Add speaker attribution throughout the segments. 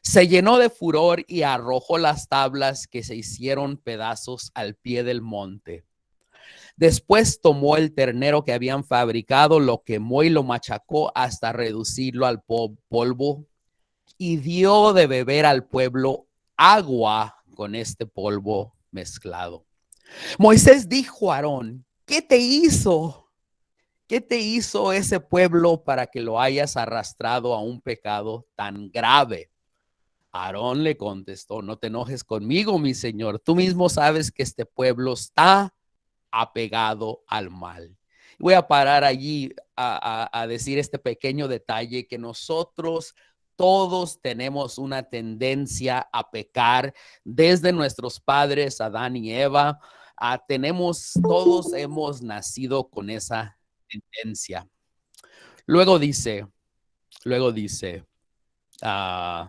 Speaker 1: Se llenó de furor y arrojó las tablas que se hicieron pedazos al pie del monte. Después tomó el ternero que habían fabricado, lo quemó y lo machacó hasta reducirlo al polvo y dio de beber al pueblo agua con este polvo mezclado. Moisés dijo a Aarón, ¿qué te hizo? ¿Qué te hizo ese pueblo para que lo hayas arrastrado a un pecado tan grave? Aarón le contestó, no te enojes conmigo, mi señor. Tú mismo sabes que este pueblo está apegado al mal. Voy a parar allí a decir este pequeño detalle que nosotros todos tenemos una tendencia a pecar desde nuestros padres, Adán y Eva. Todos hemos nacido con esa tendencia. Luego dice, luego dice, uh,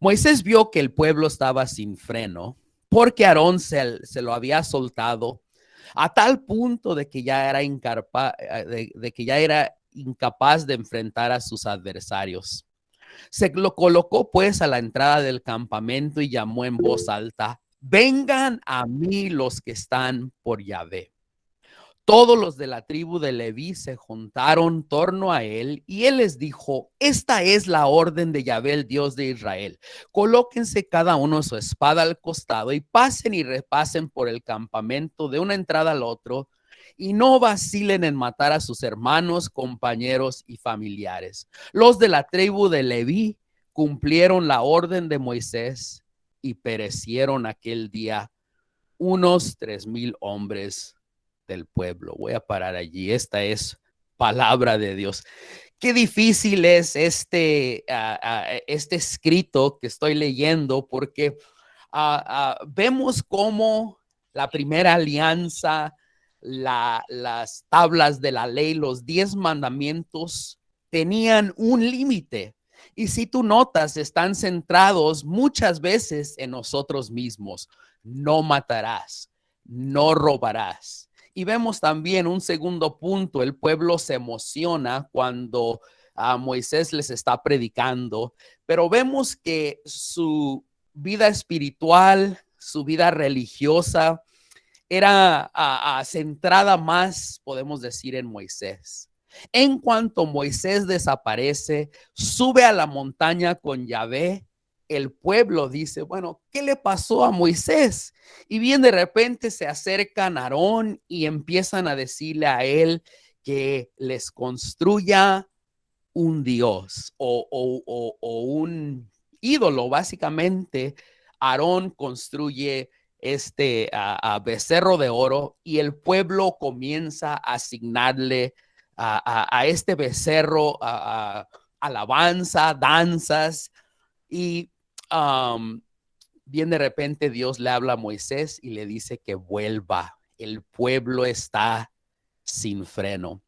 Speaker 1: Moisés vio que el pueblo estaba sin freno porque Aarón se lo había soltado a tal punto de que ya era incapaz de enfrentar a sus adversarios. Se lo colocó pues a la entrada del campamento y llamó en voz alta, vengan a mí los que están por Yahvé. Todos los de la tribu de Leví se juntaron en torno a él y él les dijo, esta es la orden de Yahvé, el Dios de Israel. Colóquense cada uno su espada al costado y pasen y repasen por el campamento de una entrada al otro y no vacilen en matar a sus hermanos, compañeros y familiares. Los de la tribu de Leví cumplieron la orden de Moisés y perecieron aquel día unos 3,000 hombres del pueblo. Voy a parar allí. Esta es palabra de Dios. Qué difícil es este escrito que estoy leyendo porque vemos cómo la primera alianza, las tablas de la ley, los 10 mandamientos tenían un límite. Y si tú notas, están centrados muchas veces en nosotros mismos. No matarás, no robarás. Y vemos también un segundo punto, el pueblo se emociona cuando Moisés les está predicando, pero vemos que su vida espiritual, su vida religiosa era centrada más, podemos decir, en Moisés. En cuanto Moisés desaparece, sube a la montaña con Yahvé, el pueblo dice, bueno, ¿qué le pasó a Moisés? Y bien de repente se acercan a Aarón y empiezan a decirle a él que les construya un dios o un ídolo. Básicamente, Aarón construye este becerro de oro y el pueblo comienza a asignarle a este becerro alabanza, danzas y bien de repente Dios le habla a Moisés y le dice que vuelva. El pueblo está sin freno.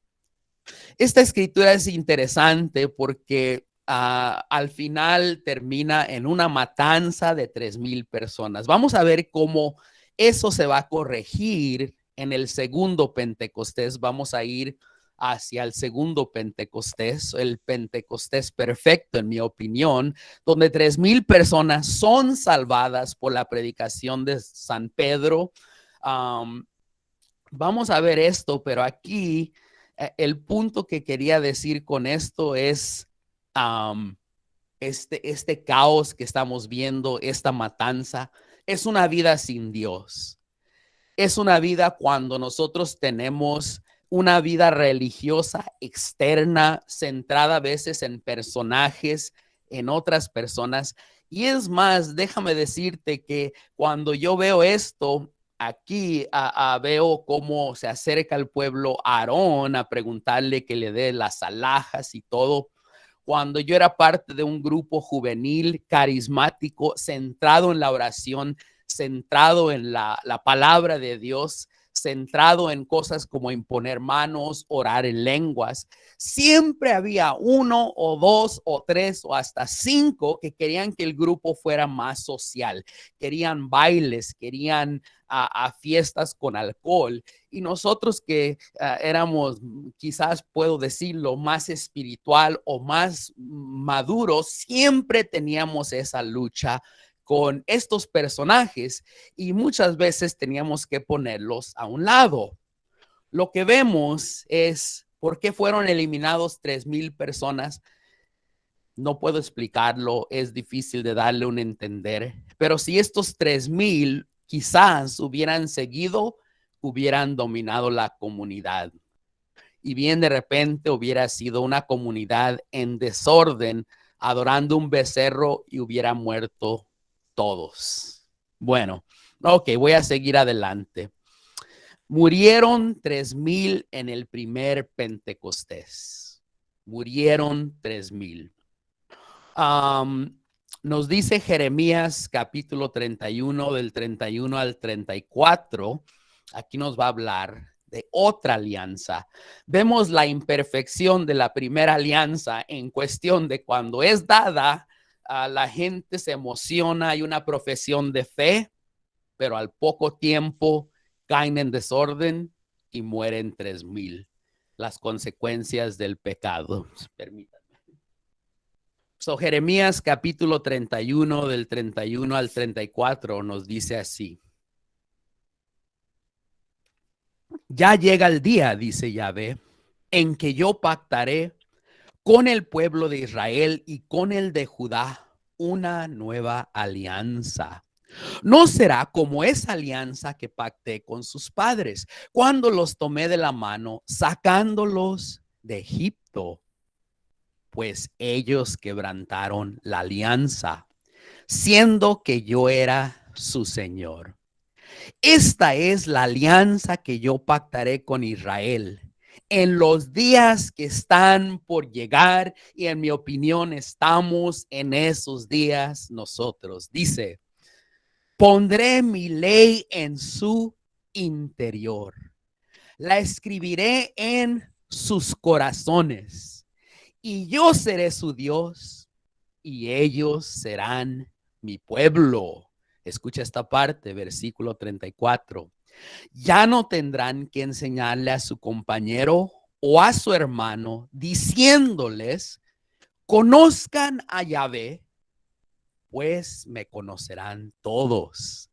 Speaker 1: Esta escritura es interesante porque al final termina en una matanza de 3,000 personas. Vamos a ver cómo eso se va a corregir en el segundo Pentecostés. Vamos a ir hacia el segundo Pentecostés, el Pentecostés perfecto, en mi opinión, donde 3,000 personas son salvadas por la predicación de San Pedro. Vamos a ver esto, pero aquí el punto que quería decir con esto es este caos que estamos viendo, esta matanza, es una vida sin Dios. Es una vida cuando nosotros tenemos una vida religiosa externa, centrada a veces en personajes, en otras personas. Y es más, déjame decirte que cuando yo veo esto, aquí veo cómo se acerca el pueblo a Aarón a preguntarle que le dé las alhajas y todo. Cuando yo era parte de un grupo juvenil centrado en la oración, centrado en la palabra de Dios, centrado en cosas como imponer manos, orar en lenguas, siempre había uno o dos o tres o hasta cinco que querían que el grupo fuera más social. Querían bailes, querían a fiestas con alcohol. Y nosotros que éramos, quizás puedo decirlo, más espiritual o más maduros, siempre teníamos esa lucha con estos personajes y muchas veces teníamos que ponerlos a un lado. Lo que vemos es por qué fueron eliminados 3,000 personas. No puedo explicarlo, es difícil de darle un entender, pero si estos 3,000 quizás hubieran seguido, hubieran dominado la comunidad. Y bien de repente hubiera sido una comunidad en desorden, adorando un becerro y hubiera muerto todos. Bueno, ok, voy a seguir adelante. Murieron 3,000 en el primer Pentecostés. Murieron 3,000. Nos dice Jeremías capítulo 31 del 31 al 34. Aquí nos va a hablar de otra alianza. Vemos la imperfección de la primera alianza en cuestión de cuando es dada, la gente se emociona, hay una profesión de fe, pero al poco tiempo caen en desorden y mueren 3,000. Las consecuencias del pecado. Permítanme. So, Jeremías capítulo 31 del 31 al 34 nos dice así. Ya llega el día, dice Yahvé, en que yo pactaré con el pueblo de Israel y con el de Judá una nueva alianza. No será como esa alianza que pacté con sus padres cuando los tomé de la mano sacándolos de Egipto, pues ellos quebrantaron la alianza, siendo que yo era su Señor. Esta es la alianza que yo pactaré con Israel en los días que están por llegar, y en mi opinión estamos en esos días nosotros. Dice, pondré mi ley en su interior, la escribiré en sus corazones, y yo seré su Dios, y ellos serán mi pueblo. Escucha esta parte, versículo 34. Ya no tendrán que enseñarle a su compañero o a su hermano, diciéndoles, conozcan a Yahvé, pues me conocerán todos.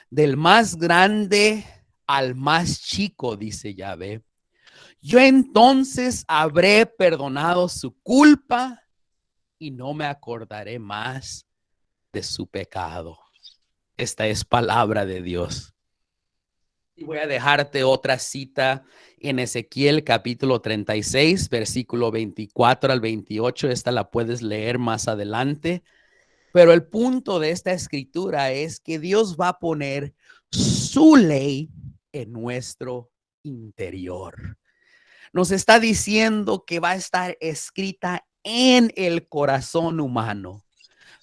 Speaker 1: Del más grande al más chico, dice Yahvé. Yo entonces habré perdonado su culpa y no me acordaré más de su pecado. Esta es palabra de Dios. Y voy a dejarte otra cita en Ezequiel capítulo 36, versículo 24 al 28. Esta la puedes leer más adelante. Pero el punto de esta escritura es que Dios va a poner su ley en nuestro interior. Nos está diciendo que va a estar escrita en el corazón humano.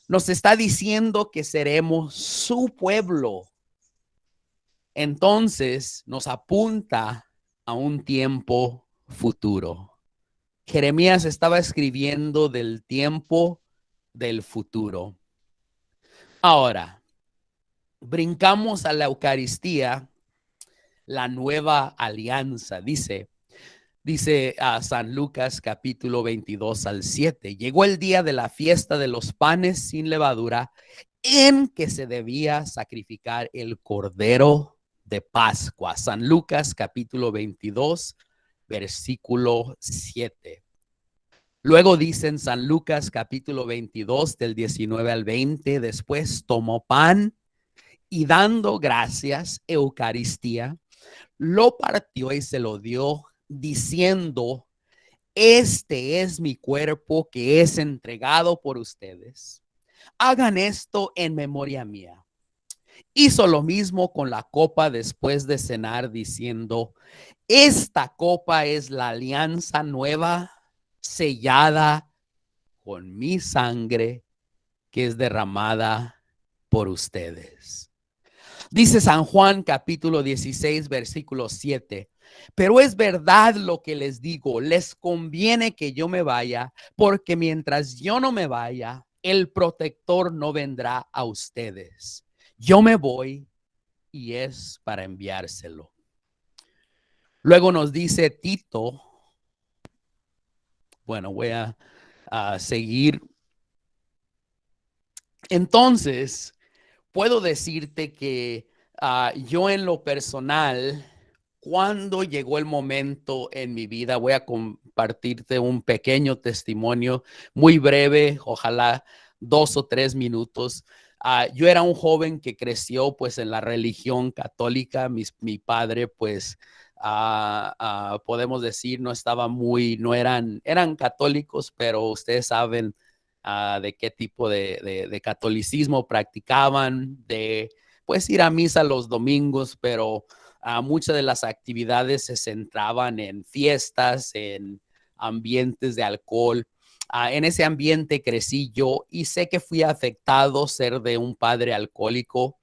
Speaker 1: Nos está diciendo que seremos su pueblo. Entonces nos apunta a un tiempo futuro. Jeremías estaba escribiendo del tiempo del futuro. Ahora, brincamos a la Eucaristía, la nueva alianza. Dice a San Lucas capítulo 22 al 7. Llegó el día de la fiesta de los panes sin levadura, en que se debía sacrificar el cordero de Pascua. San Lucas capítulo 22, versículo 7. Luego dice en San Lucas capítulo 22 del 19 al 20, después tomó pan y dando gracias, Eucaristía, lo partió y se lo dio diciendo, este es mi cuerpo que es entregado por ustedes. Hagan esto en memoria mía. Hizo lo mismo con la copa después de cenar diciendo, esta copa es la alianza nueva sellada con mi sangre que es derramada por ustedes. Dice San Juan capítulo 16, versículo 7. Pero es verdad lo que les digo, les conviene que yo me vaya, porque mientras yo no me vaya, el protector no vendrá a ustedes. Yo me voy y es para enviárselo. Luego nos dice Tito, bueno, voy a seguir. Entonces, puedo decirte que yo en lo personal, cuando llegó el momento en mi vida, voy a compartirte un pequeño testimonio muy breve, ojalá 2 o 3 minutos. Yo era un joven que creció pues en la religión católica. Mi padre pues podemos decir no estaba muy, no eran católicos, pero ustedes saben de qué tipo de catolicismo practicaban, de pues ir a misa los domingos, pero muchas de las actividades se centraban en fiestas, en ambientes de alcohol. En ese ambiente crecí yo y sé que fui afectado ser de un padre alcohólico,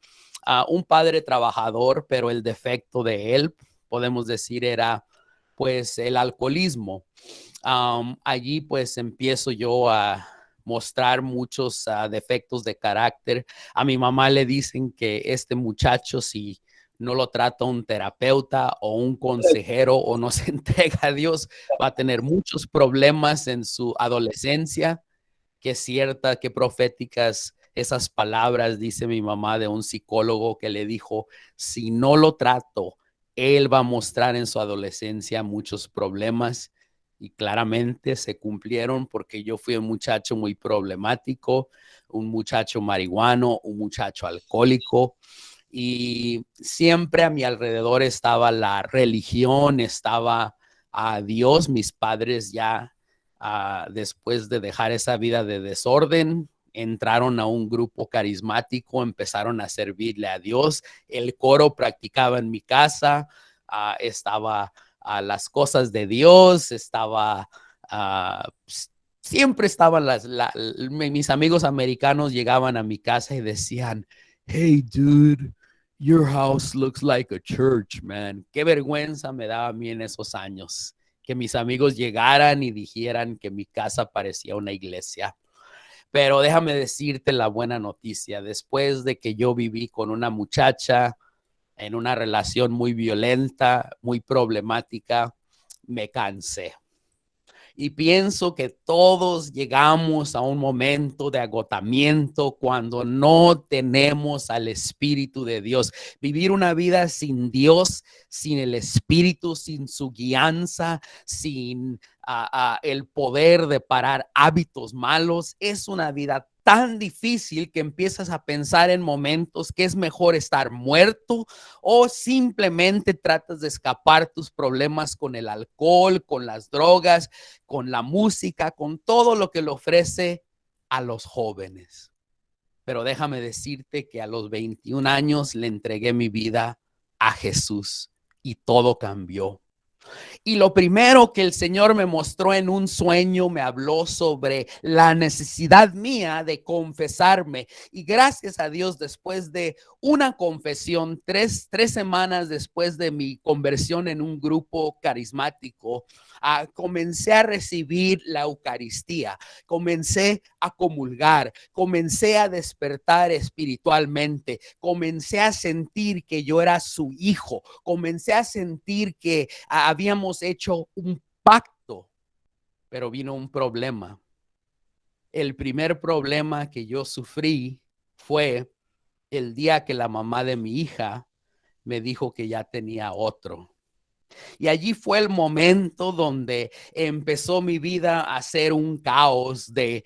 Speaker 1: un padre trabajador, pero el defecto de él, podemos decir, era pues el alcoholismo. Allí pues empiezo yo a mostrar muchos defectos de carácter. A mi mamá le dicen que este muchacho, si no lo trata un terapeuta o un consejero o no se entrega a Dios, va a tener muchos problemas en su adolescencia. Que cierta, que proféticas esas palabras, dice mi mamá, de un psicólogo que le dijo, si no lo trato, él va a mostrar en su adolescencia muchos problemas. Y claramente se cumplieron porque yo fui un muchacho muy problemático, un muchacho marihuano, un muchacho alcohólico, y siempre a mi alrededor estaba la religión, estaba a Dios. Mis padres ya después de dejar esa vida de desorden, entraron a un grupo carismático, empezaron a servirle a Dios. El coro practicaba en mi casa, estaba las cosas de Dios, estaba siempre estaban mis amigos americanos llegaban a mi casa y decían, hey dude, your house looks like a church, man. Qué vergüenza me daba a mí en esos años que mis amigos llegaran y dijeran que mi casa parecía una iglesia. Pero déjame decirte la buena noticia. Después de que yo viví con una muchacha en una relación muy violenta, muy problemática, me cansé. Y pienso que todos llegamos a un momento de agotamiento cuando no tenemos al Espíritu de Dios. Vivir una vida sin Dios, sin el Espíritu, sin su guianza, sin el poder de parar hábitos malos, es una vida tan difícil que empiezas a pensar en momentos que es mejor estar muerto o simplemente tratas de escapar tus problemas con el alcohol, con las drogas, con la música, con todo lo que le ofrece a los jóvenes. Pero déjame decirte que a los 21 años le entregué mi vida a Jesús y todo cambió. Y lo primero que el Señor me mostró en un sueño, me habló sobre la necesidad mía de confesarme. Y gracias a Dios, después de una confesión, tres semanas después de mi conversión en un grupo carismático, comencé a recibir la Eucaristía, comencé a comulgar, comencé a despertar espiritualmente, comencé a sentir que yo era su hijo, comencé a sentir que habíamos hecho un pacto, pero vino un problema. El primer problema que yo sufrí fue el día que la mamá de mi hija me dijo que ya tenía otro. Y allí fue el momento donde empezó mi vida a ser un caos de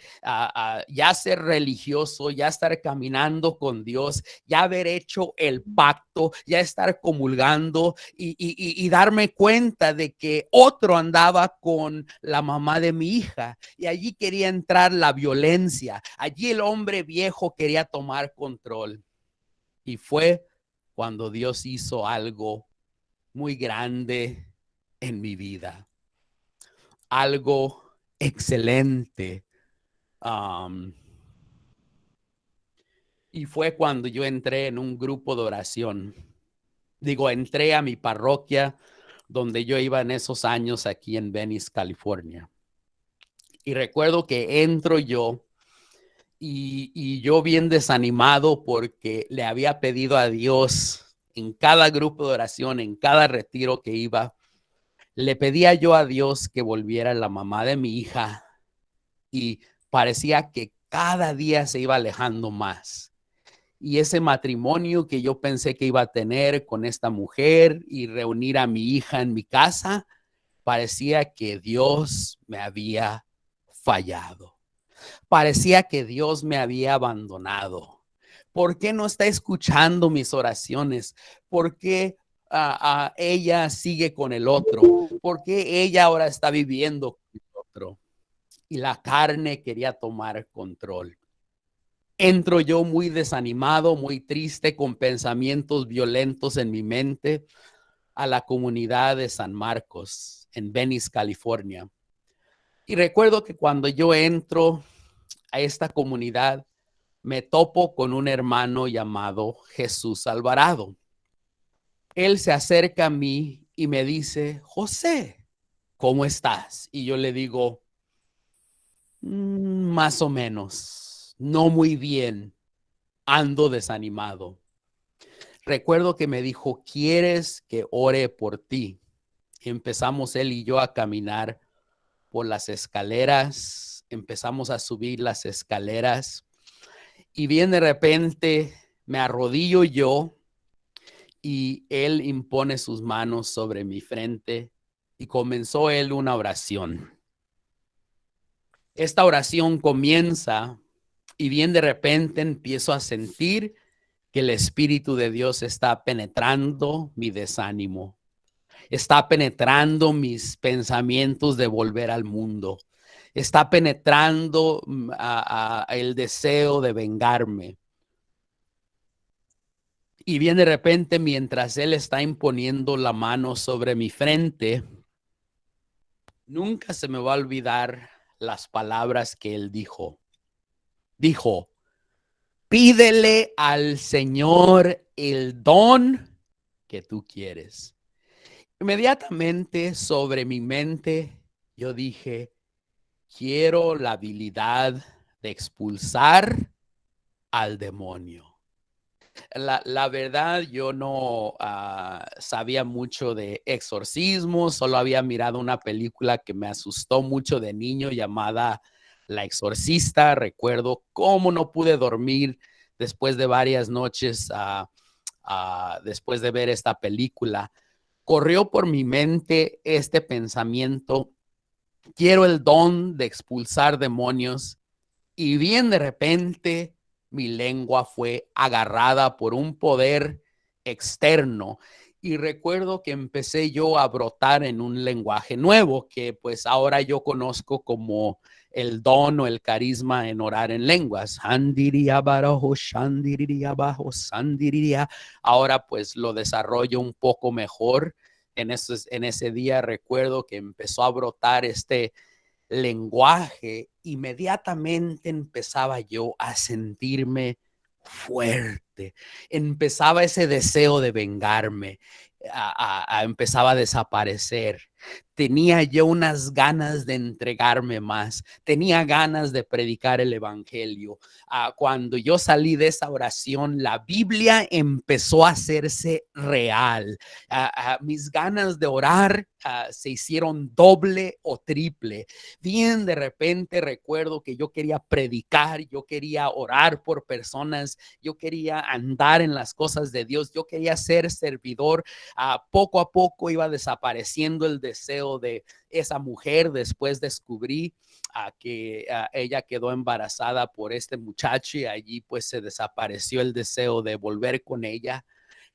Speaker 1: ya ser religioso, ya estar caminando con Dios, ya haber hecho el pacto, ya estar comulgando y darme cuenta de que otro andaba con la mamá de mi hija. Y allí quería entrar la violencia. Allí el hombre viejo quería tomar control. Y fue cuando Dios hizo algo muy grande en mi vida, algo excelente. Um, Y fue cuando yo entré en un grupo de oración. Digo, entré a mi parroquia donde yo iba en esos años aquí en Venice, California. Y recuerdo que entro yo y yo bien desanimado porque le había pedido a Dios en cada grupo de oración, en cada retiro que iba, le pedía yo a Dios que volviera la mamá de mi hija y parecía que cada día se iba alejando más. Y ese matrimonio que yo pensé que iba a tener con esta mujer y reunir a mi hija en mi casa, parecía que Dios me había fallado. Parecía que Dios me había abandonado. ¿Por qué no está escuchando mis oraciones? ¿Por qué ella sigue con el otro? ¿Por qué ella ahora está viviendo con el otro? Y la carne quería tomar control. Entro yo muy desanimado, muy triste, con pensamientos violentos en mi mente a la comunidad de San Marcos en Venice, California. Y recuerdo que cuando yo entro a esta comunidad, me topo con un hermano llamado Jesús Alvarado. Él se acerca a mí y me dice, José, ¿cómo estás? Y yo le digo, más o menos, no muy bien, ando desanimado. Recuerdo que me dijo, ¿quieres que ore por ti? Y empezamos él y yo a caminar por las escaleras, empezamos a subir las escaleras y bien de repente me arrodillo yo y él impone sus manos sobre mi frente y comenzó él una oración. Esta oración comienza y bien de repente empiezo a sentir que el Espíritu de Dios está penetrando mi desánimo, está penetrando mis pensamientos de volver al mundo, está penetrando el deseo de vengarme. Y bien de repente, mientras él está imponiendo la mano sobre mi frente, nunca se me va a olvidar las palabras que él dijo. Dijo, pídele al Señor el don que tú quieres. Inmediatamente sobre mi mente, yo dije, quiero la habilidad de expulsar al demonio. La verdad, yo no sabía mucho de exorcismo, solo había mirado una película que me asustó mucho de niño llamada La Exorcista. Recuerdo cómo no pude dormir después de varias noches después de ver esta película. Corrió por mi mente este pensamiento, quiero el don de expulsar demonios y bien de repente mi lengua fue agarrada por un poder externo y recuerdo que empecé yo a brotar en un lenguaje nuevo que pues ahora yo conozco como el don o el carisma en orar en lenguas. Ahora pues lo desarrollo un poco mejor. En ese día recuerdo que empezó a brotar este lenguaje, inmediatamente empezaba yo a sentirme fuerte, empezaba ese deseo de vengarme, empezaba a desaparecer. Tenía yo unas ganas de entregarme más, tenía ganas de predicar el evangelio. Cuando yo salí de esa oración, la Biblia empezó a hacerse real. Mis ganas de orar se hicieron doble o triple. Bien, de repente recuerdo que yo quería predicar, yo quería orar por personas, yo quería andar en las cosas de Dios, yo quería ser servidor. Poco a poco iba desapareciendo el deseo de esa mujer. Después descubrí que ella quedó embarazada por este muchacho y allí pues se desapareció el deseo de volver con ella.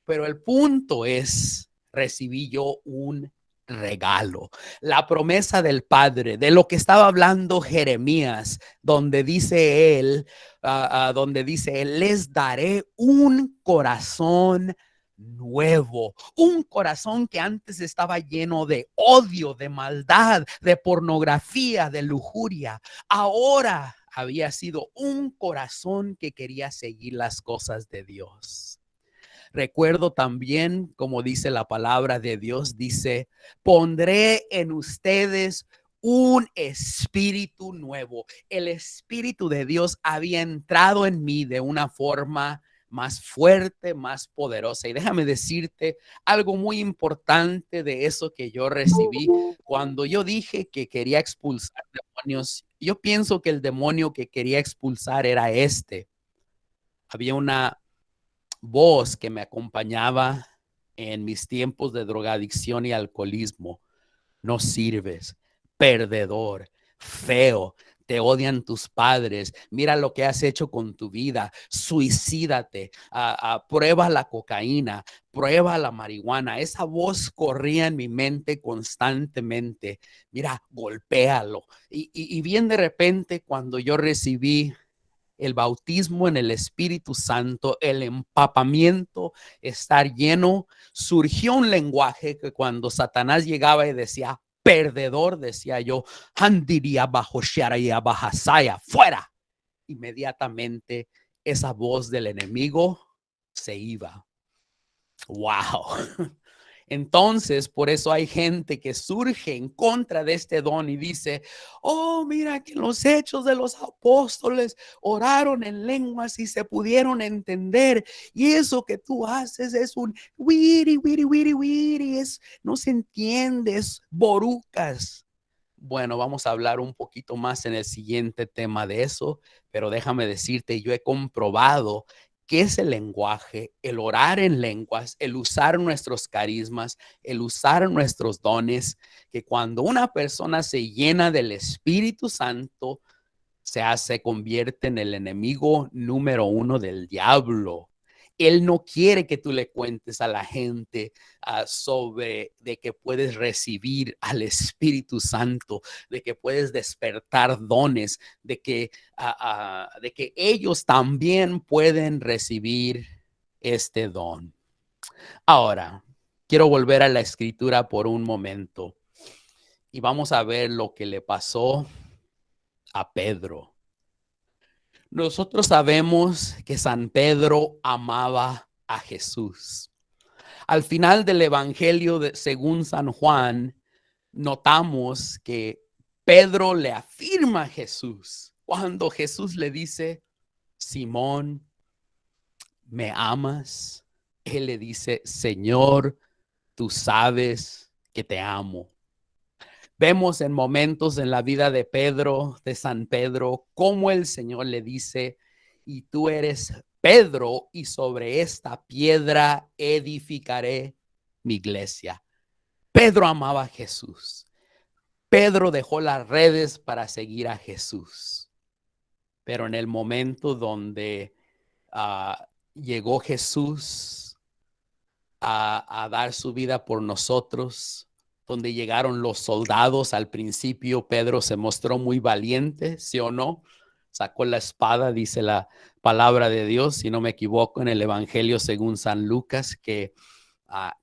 Speaker 1: Pero el punto es, recibí yo un regalo, la promesa del Padre, de lo que estaba hablando Jeremías, donde dice él, les daré un corazón nuevo, un corazón que antes estaba lleno de odio, de maldad, de pornografía, de lujuria. Ahora había sido un corazón que quería seguir las cosas de Dios. Recuerdo también, como dice la palabra de Dios, dice, pondré en ustedes un espíritu nuevo. El espíritu de Dios había entrado en mí de una forma más fuerte, más poderosa. Y déjame decirte algo muy importante de eso que yo recibí. Cuando yo dije que quería expulsar demonios, yo pienso que el demonio que quería expulsar era este. Había una voz que me acompañaba en mis tiempos de drogadicción y alcoholismo. No sirves, perdedor, feo, te odian tus padres, mira lo que has hecho con tu vida, suicídate, prueba la cocaína, prueba la marihuana. Esa voz corría en mi mente constantemente. Mira, golpéalo. Y bien de repente, cuando yo recibí el bautismo en el Espíritu Santo, el empapamiento, estar lleno, surgió un lenguaje que cuando Satanás llegaba y decía, perdedor, decía yo, Handiria bajo Sharia Bahasaya, fuera. Inmediatamente esa voz del enemigo se iba. Wow. Entonces, por eso hay gente que surge en contra de este don y dice, oh, mira que en los hechos de los apóstoles oraron en lenguas y se pudieron entender. Y eso que tú haces es un wiri, wiri, wiri, wiri, no se entiende, es borucas. Bueno, vamos a hablar un poquito más en el siguiente tema de eso, pero déjame decirte, yo he comprobado qué es el lenguaje, el orar en lenguas, el usar nuestros carismas, el usar nuestros dones, que cuando una persona se llena del Espíritu Santo, se convierte en el enemigo número uno del diablo. Él no quiere que tú le cuentes a la gente sobre de que puedes recibir al Espíritu Santo, de que puedes despertar dones, de que ellos también pueden recibir este don. Ahora, quiero volver a la escritura por un momento y vamos a ver lo que le pasó a Pedro. Nosotros sabemos que San Pedro amaba a Jesús. Al final del Evangelio según San Juan, notamos que Pedro le afirma a Jesús cuando Jesús le dice, Simón, ¿me amas? Él le dice, Señor, tú sabes que te amo. Vemos en momentos en la vida de Pedro, de San Pedro, cómo el Señor le dice, y tú eres Pedro, y sobre esta piedra edificaré mi iglesia. Pedro amaba a Jesús. Pedro dejó las redes para seguir a Jesús. Pero en el momento donde llegó Jesús a dar su vida por nosotros, donde llegaron los soldados, al principio Pedro se mostró muy valiente, ¿sí o no? Sacó la espada, dice la palabra de Dios, si no me equivoco, en el Evangelio según San Lucas, que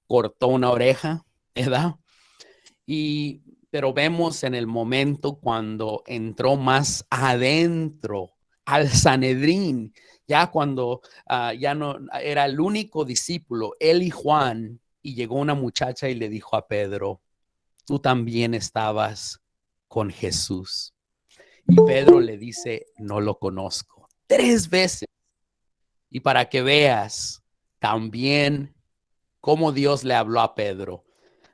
Speaker 1: cortó una oreja, ¿verdad? Pero vemos en el momento cuando entró más adentro al Sanedrín, ya cuando ya no era el único discípulo, él y Juan, y llegó una muchacha y le dijo a Pedro, tú también estabas con Jesús. Y Pedro le dice, no lo conozco. 3 veces. Y para que veas también cómo Dios le habló a Pedro.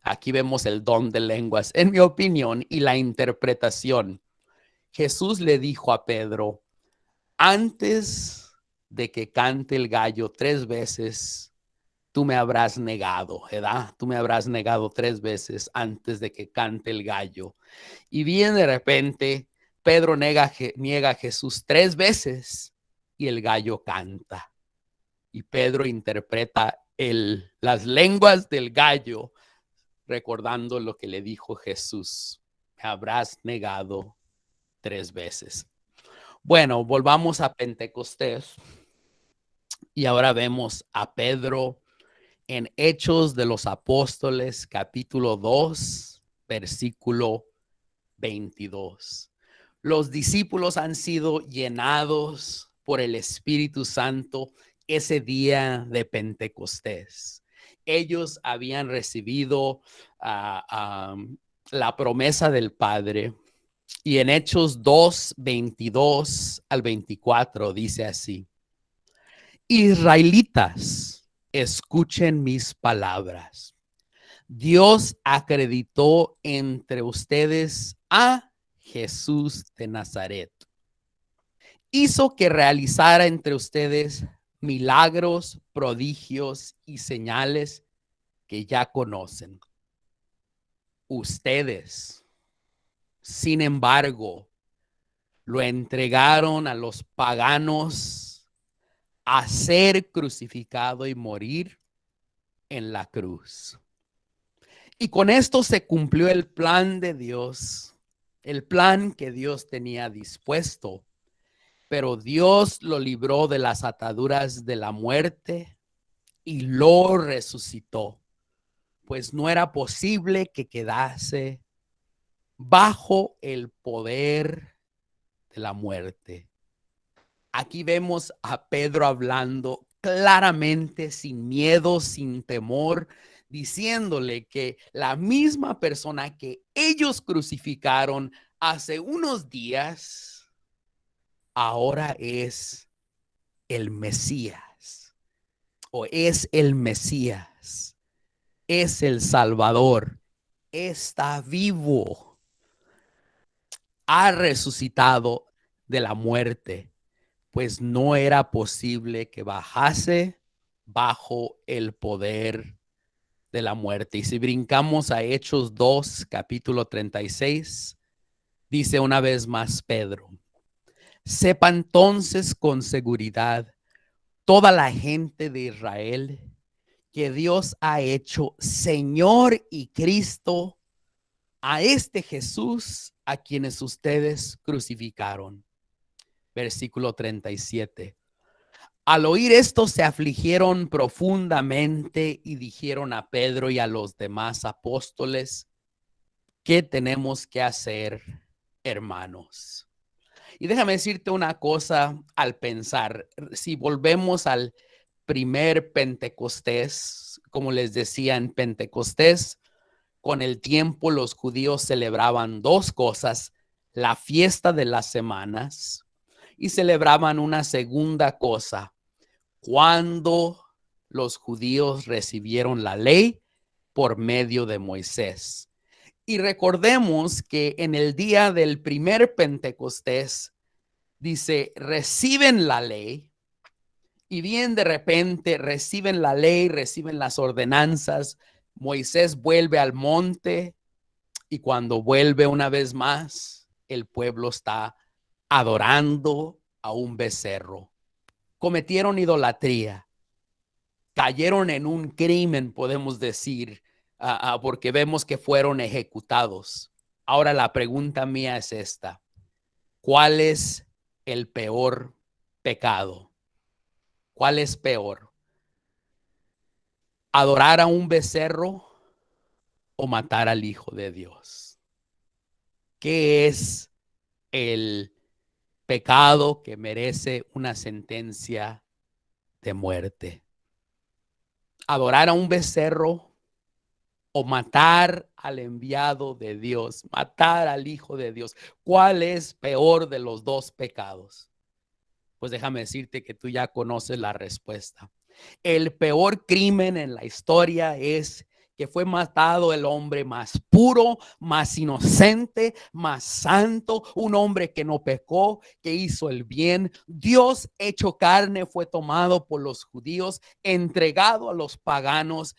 Speaker 1: Aquí vemos el don de lenguas, en mi opinión, y la interpretación. Jesús le dijo a Pedro, antes de que cante el gallo 3 veces, tú me habrás negado, ¿verdad? Tú me habrás negado 3 veces antes de que cante el gallo. Y bien de repente, Pedro niega a Jesús 3 veces y el gallo canta. Y Pedro interpreta las lenguas del gallo, recordando lo que le dijo Jesús. Me habrás negado 3 veces. Bueno, volvamos a Pentecostés y ahora vemos a Pedro en Hechos de los Apóstoles, capítulo 2, versículo 22. Los discípulos han sido llenados por el Espíritu Santo ese día de Pentecostés. Ellos habían recibido la promesa del Padre. Y en Hechos 2, 22 al 24 dice así: Israelitas, escuchen mis palabras. Dios acreditó entre ustedes a Jesús de Nazaret. Hizo que realizara entre ustedes milagros, prodigios y señales que ya conocen. Ustedes, sin embargo, lo entregaron a los paganos a ser crucificado y morir en la cruz. Y con esto se cumplió el plan de Dios, el plan que Dios tenía dispuesto. Pero Dios lo libró de las ataduras de la muerte y lo resucitó, pues no era posible que quedase bajo el poder de la muerte. Aquí vemos a Pedro hablando claramente, sin miedo, sin temor, diciéndole que la misma persona que ellos crucificaron hace unos días, ahora es el Mesías, o es el Mesías, es el Salvador, está vivo, ha resucitado de la muerte, pues no era posible que bajase bajo el poder de la muerte. Y si brincamos a Hechos 2, capítulo 36, dice una vez más Pedro: sepa entonces con seguridad toda la gente de Israel que Dios ha hecho Señor y Cristo a este Jesús a quienes ustedes crucificaron. Versículo 37. Al oír esto se afligieron profundamente y dijeron a Pedro y a los demás apóstoles: ¿qué tenemos que hacer, hermanos? Y déjame decirte una cosa al pensar, si volvemos al primer Pentecostés, como les decía, en Pentecostés, con el tiempo los judíos celebraban dos cosas: la fiesta de las semanas, y celebraban una segunda cosa, cuando los judíos recibieron la ley por medio de Moisés. Y recordemos que en el día del primer Pentecostés, dice, reciben la ley, y bien de repente reciben la ley, reciben las ordenanzas. Moisés vuelve al monte, y cuando vuelve una vez más, el pueblo está adorando a un becerro. Cometieron idolatría, cayeron en un crimen, podemos decir, porque vemos que fueron ejecutados. Ahora la pregunta mía es esta: ¿cuál es el peor pecado? ¿Cuál es peor? ¿Adorar a un becerro o matar al Hijo de Dios? ¿Qué es el pecado que merece una sentencia de muerte? ¿Adorar a un becerro o matar al enviado de Dios, matar al Hijo de Dios? ¿Cuál es peor de los dos pecados? Pues déjame decirte que tú ya conoces la respuesta. El peor crimen en la historia es que fue matado el hombre más puro, más inocente, más santo, un hombre que no pecó, que hizo el bien. Dios hecho carne fue tomado por los judíos, entregado a los paganos,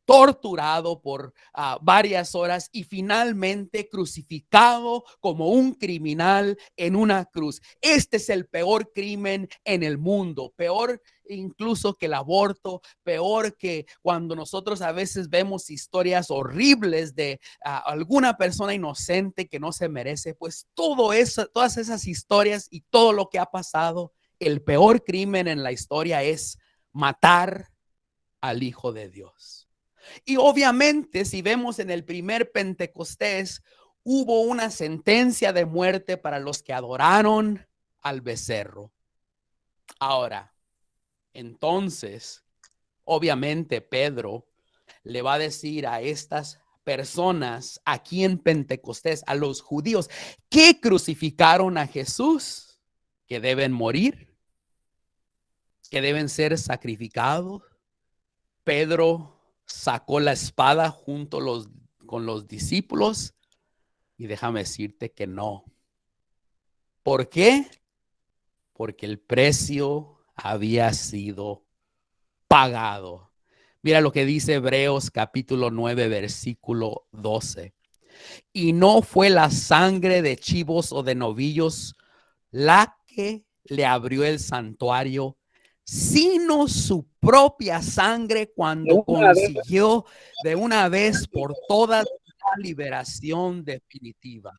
Speaker 1: torturado por varias horas y finalmente crucificado como un criminal en una cruz. Este es el peor crimen en el mundo, peor incluso que el aborto, peor que cuando nosotros a veces vemos historias horribles de alguna persona inocente que no se merece. Pues todo eso, todas esas historias y todo lo que ha pasado, el peor crimen en la historia es matar al Hijo de Dios. Y obviamente, si vemos en el primer Pentecostés, hubo una sentencia de muerte para los que adoraron al becerro. Ahora, entonces, obviamente Pedro le va a decir a estas personas aquí en Pentecostés, a los judíos que crucificaron a Jesús, que deben morir, que deben ser sacrificados. Pedro sacó la espada con los discípulos y déjame decirte que no. ¿Por qué? Porque el precio había sido pagado. Mira lo que dice Hebreos capítulo 9, versículo 12. Y no fue la sangre de chivos o de novillos la que le abrió el santuario, sino su propia sangre cuando consiguió de una vez por todas la liberación definitiva.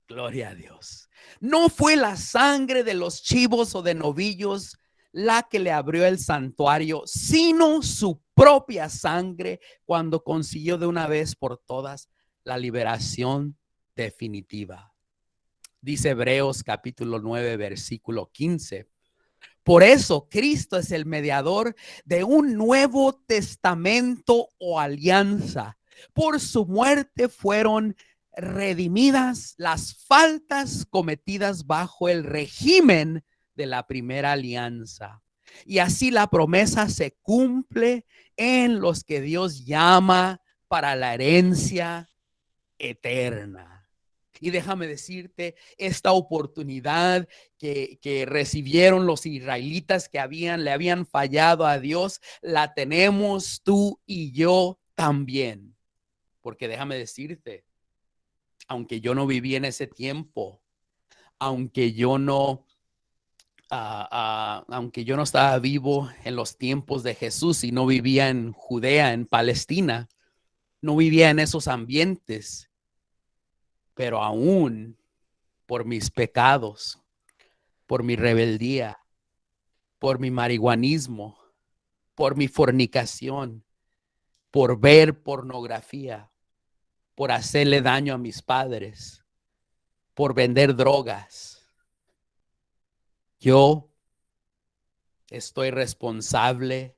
Speaker 1: Gloria a Dios. No fue la sangre de los chivos o de novillos la que le abrió el santuario, sino su propia sangre cuando consiguió de una vez por todas la liberación definitiva. Dice Hebreos capítulo 9, versículo 15. Por eso Cristo es el mediador de un nuevo testamento o alianza. Por su muerte fueron redimidas las faltas cometidas bajo el régimen de la primera alianza. Y así la promesa se cumple en los que Dios llama para la herencia eterna. Y déjame decirte, esta oportunidad que recibieron los israelitas que le habían fallado a Dios, la tenemos tú y yo también. Porque déjame decirte, aunque yo no viví en ese tiempo, aunque yo no, aunque yo no estaba vivo en los tiempos de Jesús y no vivía en Judea, en Palestina, no vivía en esos ambientes, pero aún por mis pecados, por mi rebeldía, por mi marihuanismo, por mi fornicación, por ver pornografía, por hacerle daño a mis padres, por vender drogas. Yo estoy responsable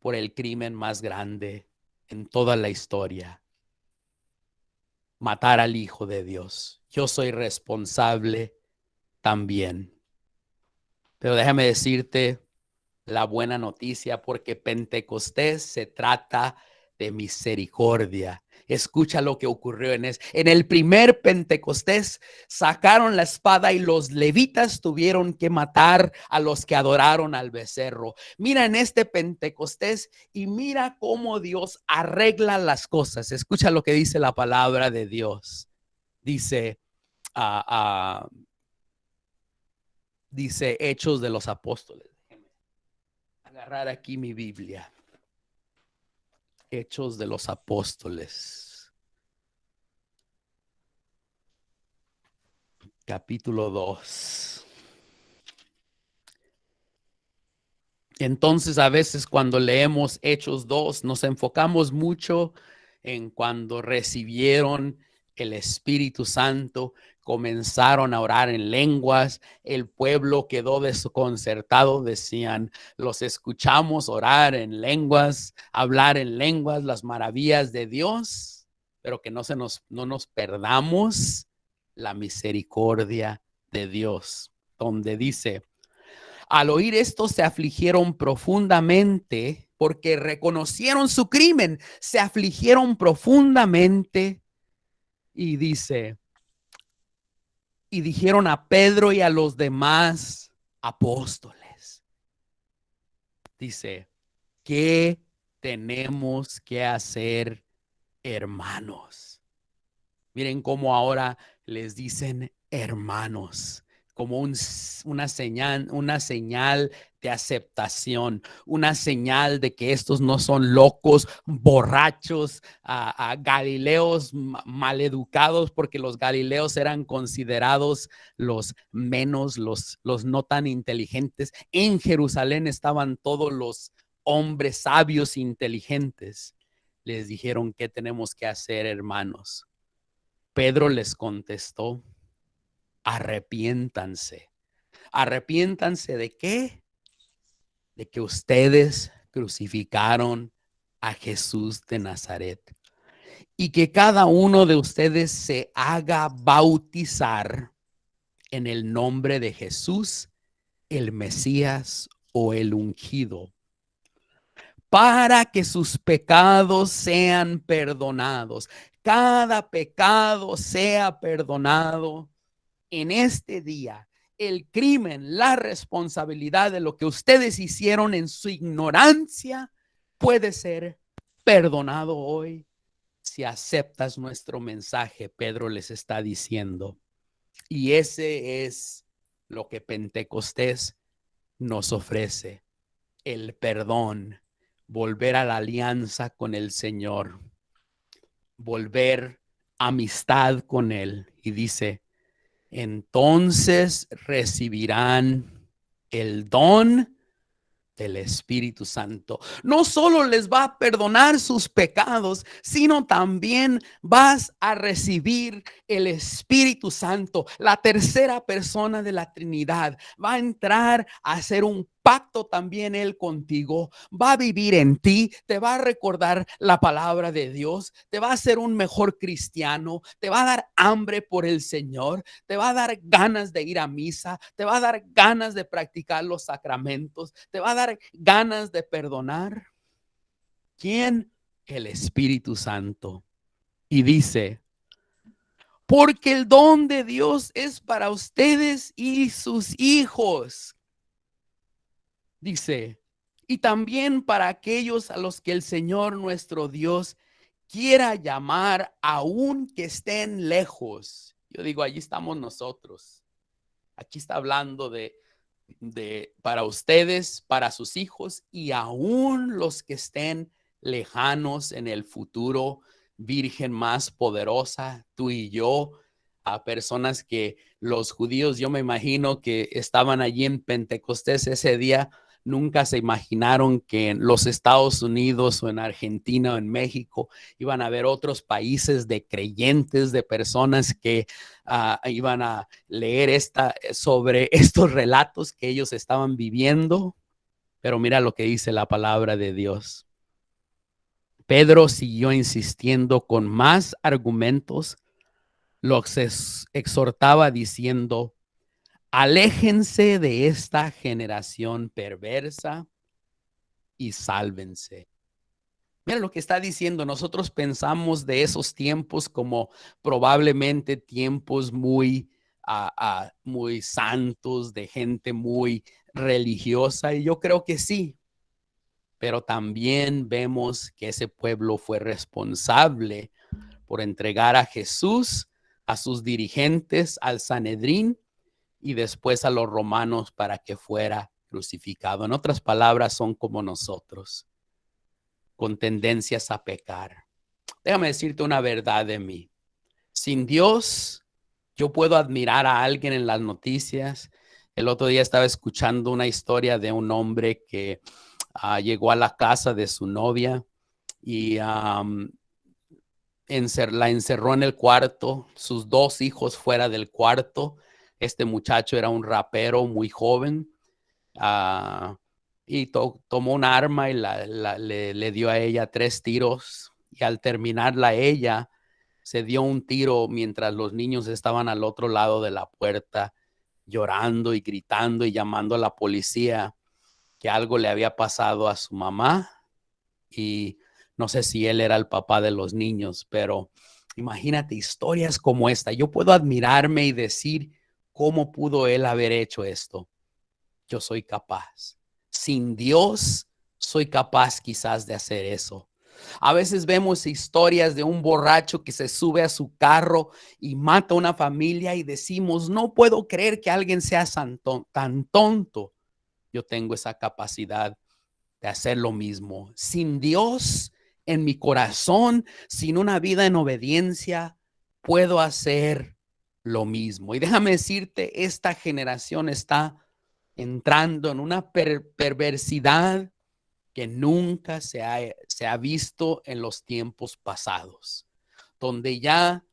Speaker 1: por el crimen más grande en toda la historia: matar al Hijo de Dios. Yo soy responsable también. Pero déjame decirte la buena noticia, porque Pentecostés se trata de misericordia. Escucha lo que ocurrió en el primer Pentecostés. Sacaron la espada y los levitas tuvieron que matar a los que adoraron al becerro. Mira en este Pentecostés y mira cómo Dios arregla las cosas. Escucha lo que dice la palabra de Dios. Dice, dice Hechos de los Apóstoles. Agarrar aquí mi Biblia. Hechos de los Apóstoles, capítulo 2. Entonces, a veces cuando leemos Hechos 2, nos enfocamos mucho en cuando recibieron el Espíritu Santo, comenzaron a orar en lenguas, el pueblo quedó desconcertado, decían, los escuchamos orar en lenguas, hablar en lenguas, las maravillas de Dios, pero que no nos perdamos la misericordia de Dios, donde dice: al oír esto se afligieron profundamente porque reconocieron su crimen, se afligieron profundamente y dice, y dijeron a Pedro y a los demás apóstoles, dice, ¿qué tenemos que hacer, hermanos? Miren cómo ahora les dicen hermanos, como una señal de aceptación, una señal de que estos no son locos, borrachos, galileos maleducados, porque los galileos eran considerados los menos, los no tan inteligentes. En Jerusalén estaban todos los hombres sabios e inteligentes. Les dijeron, ¿qué tenemos que hacer, hermanos? Pedro les contestó, arrepiéntanse. ¿Arrepiéntanse de qué? De que ustedes crucificaron a Jesús de Nazaret. Y que cada uno de ustedes se haga bautizar en el nombre de Jesús, el Mesías o el ungido, para que sus pecados sean perdonados. Cada pecado sea perdonado en este día. El crimen, la responsabilidad de lo que ustedes hicieron en su ignorancia puede ser perdonado hoy si aceptas nuestro mensaje. Pedro les está diciendo. Y ese es lo que Pentecostés nos ofrece, el perdón, volver a la alianza con el Señor, volver amistad con Él. Y dice, entonces recibirán el don del Espíritu Santo. No solo les va a perdonar sus pecados, sino también vas a recibir el Espíritu Santo. La tercera persona de la Trinidad va a entrar a hacer un pacto también Él contigo, va a vivir en ti, te va a recordar la palabra de Dios, te va a hacer un mejor cristiano, te va a dar hambre por el Señor, te va a dar ganas de ir a misa, te va a dar ganas de practicar los sacramentos, te va a dar ganas de perdonar. ¿Quién? El Espíritu Santo. Y dice, porque el don de Dios es para ustedes y sus hijos. Dice, y también para aquellos a los que el Señor nuestro Dios quiera llamar, aun que estén lejos. Yo digo, allí estamos nosotros. Aquí está hablando de para ustedes, para sus hijos y aún los que estén lejanos en el futuro. Virgen más poderosa, tú y yo, a personas que los judíos, yo me imagino que estaban allí en Pentecostés ese día, nunca se imaginaron que en los Estados Unidos o en Argentina o en México iban a haber otros países de creyentes, de personas que iban a leer sobre estos relatos que ellos estaban viviendo. Pero mira lo que dice la palabra de Dios. Pedro siguió insistiendo con más argumentos, los exhortaba diciendo, aléjense de esta generación perversa y sálvense. Mira lo que está diciendo. Nosotros pensamos de esos tiempos como probablemente tiempos muy santos, de gente muy religiosa, y yo creo que sí, pero también vemos que ese pueblo fue responsable por entregar a Jesús, a sus dirigentes, al Sanedrín y después a los romanos para que fuera crucificado. En otras palabras, son como nosotros, con tendencias a pecar. Déjame decirte una verdad de mí. Sin Dios, yo puedo admirar a alguien en las noticias. El otro día estaba escuchando una historia de un hombre que llegó a la casa de su novia y la encerró en el cuarto, sus dos hijos fuera del cuarto. Este muchacho era un rapero muy joven y tomó un arma y le dio a ella 3 tiros, y al terminarla ella se dio un tiro mientras los niños estaban al otro lado de la puerta llorando y gritando y llamando a la policía que algo le había pasado a su mamá, y no sé si él era el papá de los niños, pero imagínate historias como esta. Yo puedo admirarme y decir, ¿cómo pudo él haber hecho esto? Yo soy capaz. Sin Dios, soy capaz quizás de hacer eso. A veces vemos historias de un borracho que se sube a su carro y mata a una familia y decimos, no puedo creer que alguien sea tan tonto. Yo tengo esa capacidad de hacer lo mismo. Sin Dios en mi corazón, sin una vida en obediencia, puedo hacer lo mismo. Y déjame decirte, esta generación está entrando en una perversidad que nunca se ha visto en los tiempos pasados, donde ya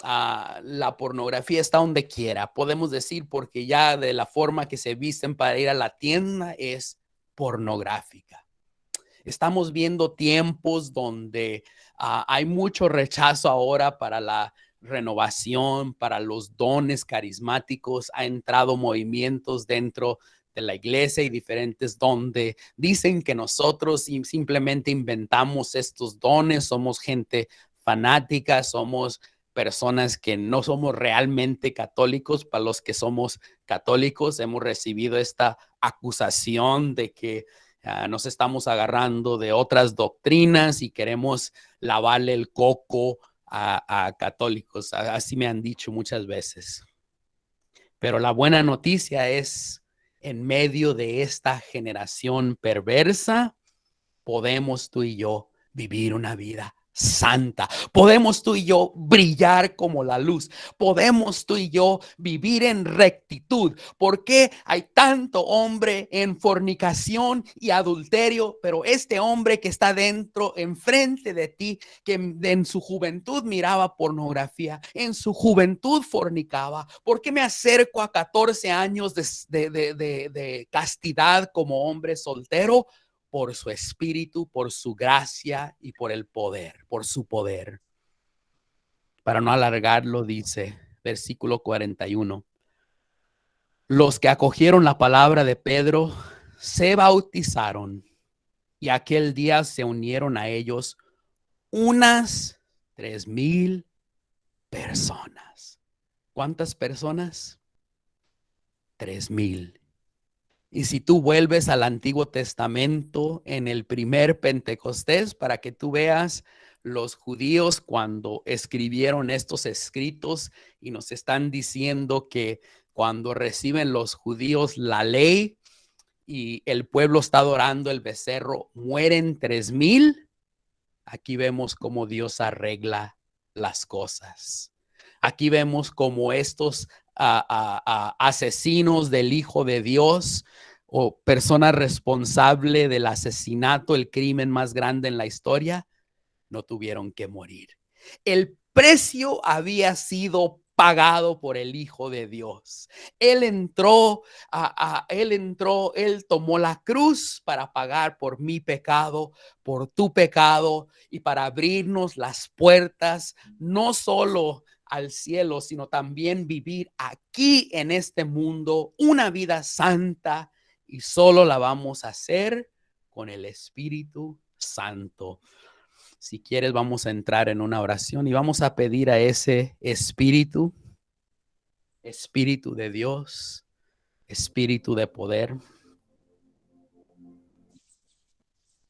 Speaker 1: la pornografía está donde quiera. Podemos decir porque ya de la forma que se visten para ir a la tienda es pornográfica. Estamos viendo tiempos donde hay mucho rechazo ahora para la renovación, para los dones carismáticos. Ha entrado movimientos dentro de la iglesia y diferentes donde dicen que nosotros simplemente inventamos estos dones, somos gente fanática, somos personas que no somos realmente católicos. Para los que somos católicos hemos recibido esta acusación de que nos estamos agarrando de otras doctrinas y queremos lavarle el coco a católicos. Así me han dicho muchas veces. Pero la buena noticia es, en medio de esta generación perversa, podemos tú y yo vivir una vida santa. Podemos tú y yo brillar como la luz. Podemos tú y yo vivir en rectitud. ¿Por qué hay tanto hombre en fornicación y adulterio? Pero este hombre que está dentro, enfrente de ti, que en su juventud miraba pornografía, en su juventud fornicaba. ¿Por qué me acerco a 14 años de castidad como hombre soltero? Por su espíritu, por su gracia y por el poder, por su poder. Para no alargarlo, dice versículo 41. Los que acogieron la palabra de Pedro se bautizaron y aquel día se unieron a ellos unas 3,000 personas. ¿Cuántas personas? 3,000. Y si tú vuelves al Antiguo Testamento en el primer Pentecostés, para que tú veas los judíos cuando escribieron estos escritos y nos están diciendo que cuando reciben los judíos la ley y el pueblo está adorando el becerro, mueren 3,000. Aquí vemos cómo Dios arregla las cosas. Aquí vemos cómo estos asesinos del Hijo de Dios o persona responsable del asesinato, el crimen más grande en la historia, no tuvieron que morir. El precio había sido pagado por el Hijo de Dios. Él entró, él tomó la cruz para pagar por mi pecado, por tu pecado y para abrirnos las puertas, no solo al cielo, sino también vivir aquí en este mundo una vida santa, y solo la vamos a hacer con el Espíritu Santo. Si quieres, vamos a entrar en una oración y vamos a pedir a ese Espíritu de Dios, Espíritu de poder.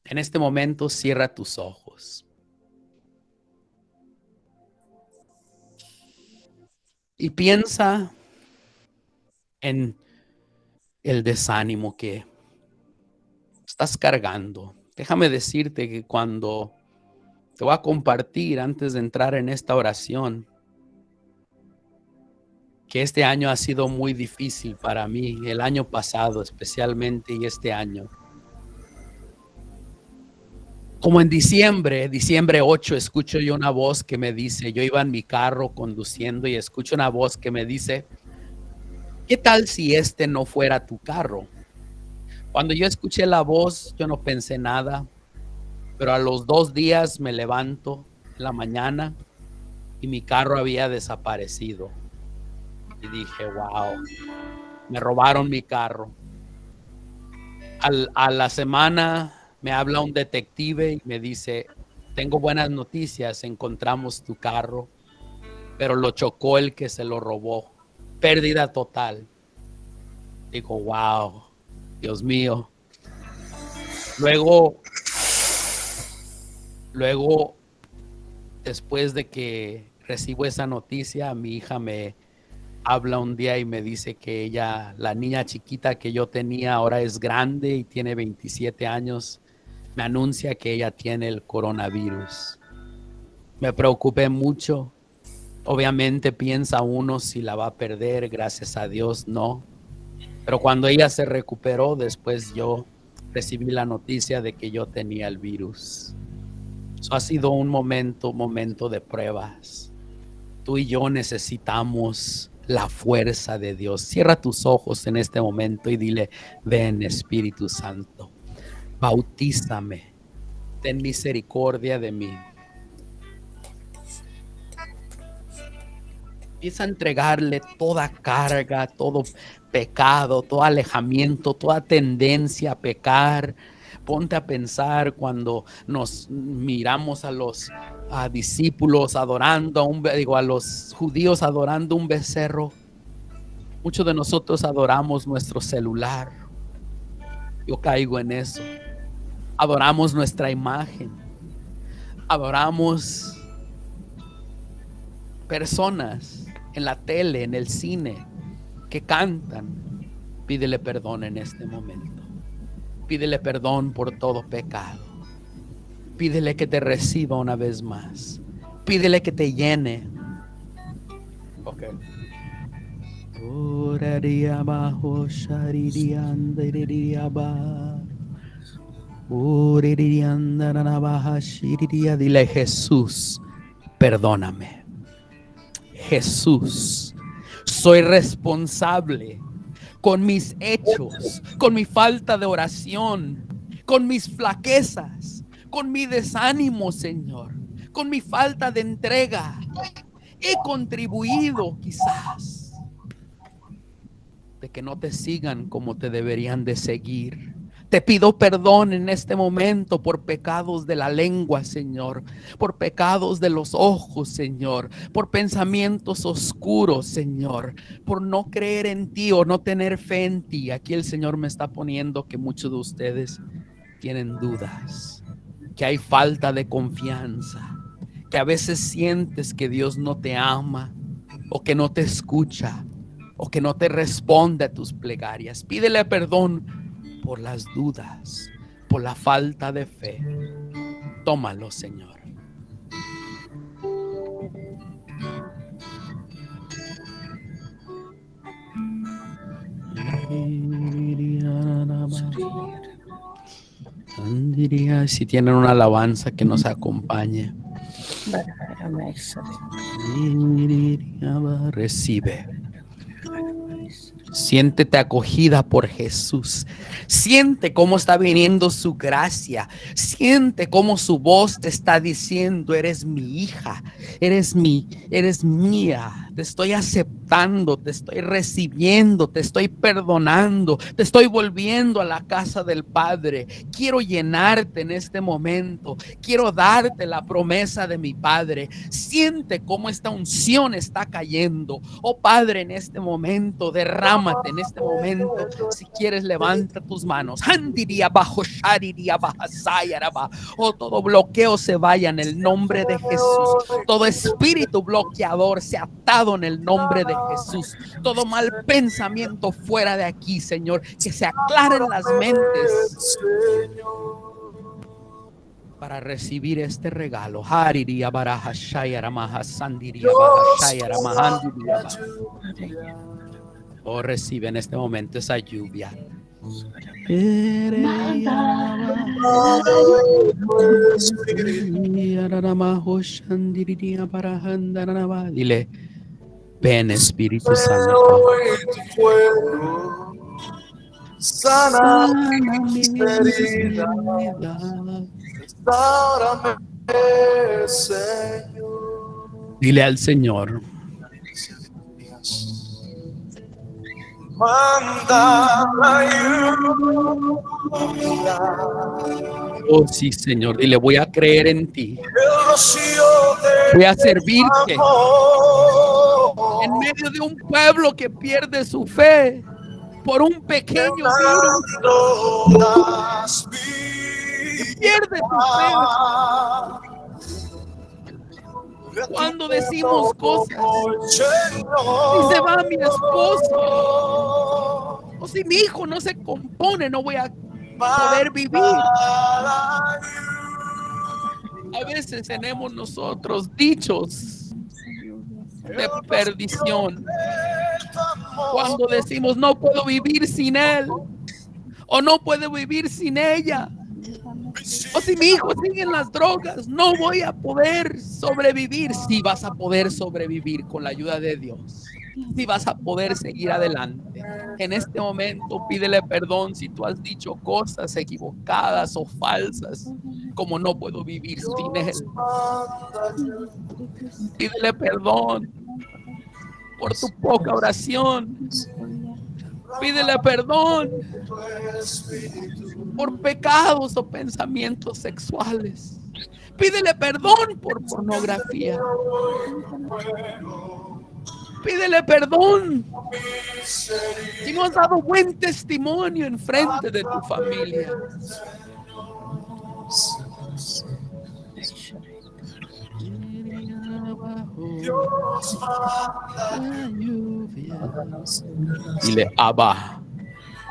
Speaker 1: En este momento, cierra tus ojos y piensa en el desánimo que estás cargando. Déjame decirte que cuando te voy a compartir antes de entrar en esta oración, que este año ha sido muy difícil para mí, el año pasado especialmente y este año. Como en diciembre 8, escucho yo una voz que me dice, yo iba en mi carro conduciendo y escucho una voz que me dice, ¿qué tal si este no fuera tu carro? Cuando yo escuché la voz, yo no pensé nada, pero a los 2 días me levanto en la mañana y mi carro había desaparecido. Y dije, wow, me robaron mi carro. A la semana me habla un detective y me dice, tengo buenas noticias, encontramos tu carro, pero lo chocó el que se lo robó. Pérdida total. Digo, wow, Dios mío. Luego, después de que recibo esa noticia, mi hija me habla un día y me dice que ella, la niña chiquita que yo tenía, ahora es grande y tiene 27 años. Me anuncia que ella tiene el coronavirus. Me preocupé mucho. Obviamente piensa uno si la va a perder, gracias a Dios no. Pero cuando ella se recuperó, después yo recibí la noticia de que yo tenía el virus. Eso ha sido un momento de pruebas. Tú y yo necesitamos la fuerza de Dios. Cierra tus ojos en este momento y dile: ven, Espíritu Santo, bautízame, ten misericordia de mí. Empieza a entregarle toda carga, todo pecado, todo alejamiento, toda tendencia a pecar. Ponte a pensar cuando nos miramos a los discípulos adorando a los judíos adorando un becerro. Muchos de nosotros adoramos nuestro celular. Yo caigo en eso. Adoramos nuestra imagen. Adoramos personas en la tele, en el cine, que cantan. Pídele perdón en este momento. Pídele perdón por todo pecado. Pídele que te reciba una vez más. Pídele que te llene. Ok. Dile: Jesús, perdóname. Jesús, soy responsable con mis hechos, con mi falta de oración, con mis flaquezas, con mi desánimo, Señor, con mi falta de entrega. He contribuido quizás de que no te sigan como te deberían de seguir. Te pido perdón en este momento por pecados de la lengua, Señor, por pecados de los ojos, Señor, por pensamientos oscuros, Señor, por no creer en ti o no tener fe en ti. Aquí el Señor me está poniendo que muchos de ustedes tienen dudas, que hay falta de confianza, que a veces sientes que Dios no te ama o que no te escucha o que no te responde a tus plegarias. Pídele perdón por las dudas, por la falta de fe. Tómalo, Señor. Si tienen una alabanza que nos acompañe, recibe. Siéntete acogida por Jesús. Siente cómo está viniendo su gracia. Siente cómo su voz te está diciendo: eres mi hija, eres mía. Te estoy aceptando, te estoy recibiendo, te estoy perdonando, te estoy volviendo a la casa del Padre. Quiero llenarte en este momento. Quiero darte la promesa de mi Padre. Siente cómo esta unción está cayendo. Oh Padre, en este momento derrámate. En este momento, si quieres, levanta tus manos. Oh, todo bloqueo se vaya en el nombre de Jesús. Todo espíritu bloqueador se atado en el nombre de Jesús. Todo mal pensamiento fuera de aquí, Señor. Que se aclaren las mentes para recibir este regalo. Oh, recibe en este momento esa lluvia. Dile: ven, Espíritu Santo.
Speaker 2: Sana mis heridas. Restaurame, Señor.
Speaker 1: Dile al Señor:
Speaker 2: manda la lluvia.
Speaker 1: Oh sí, Señor. Dile: voy a creer en ti. Voy a servirte en medio de un pueblo que pierde su fe por un pequeño virus. Que pierde su fe cuando decimos cosas. Si se va mi esposo, o si mi hijo no se compone, no voy a poder vivir. A veces tenemos nosotros dichos de perdición cuando decimos: no puedo vivir sin él o no puedo vivir sin ella. O si mi hijo sigue en las drogas, no voy a poder sobrevivir. Sí vas a poder sobrevivir con la ayuda de Dios. Sí vas a poder seguir adelante. En este momento pídele perdón si tú has dicho cosas equivocadas o falsas, como no puedo vivir sin Él. Pídele perdón por tu poca oración. Pídele perdón por pecados o pensamientos sexuales. Pídele perdón por pornografía. Pídele perdón si no has dado buen testimonio en frente de tu familia. Dile, Abba,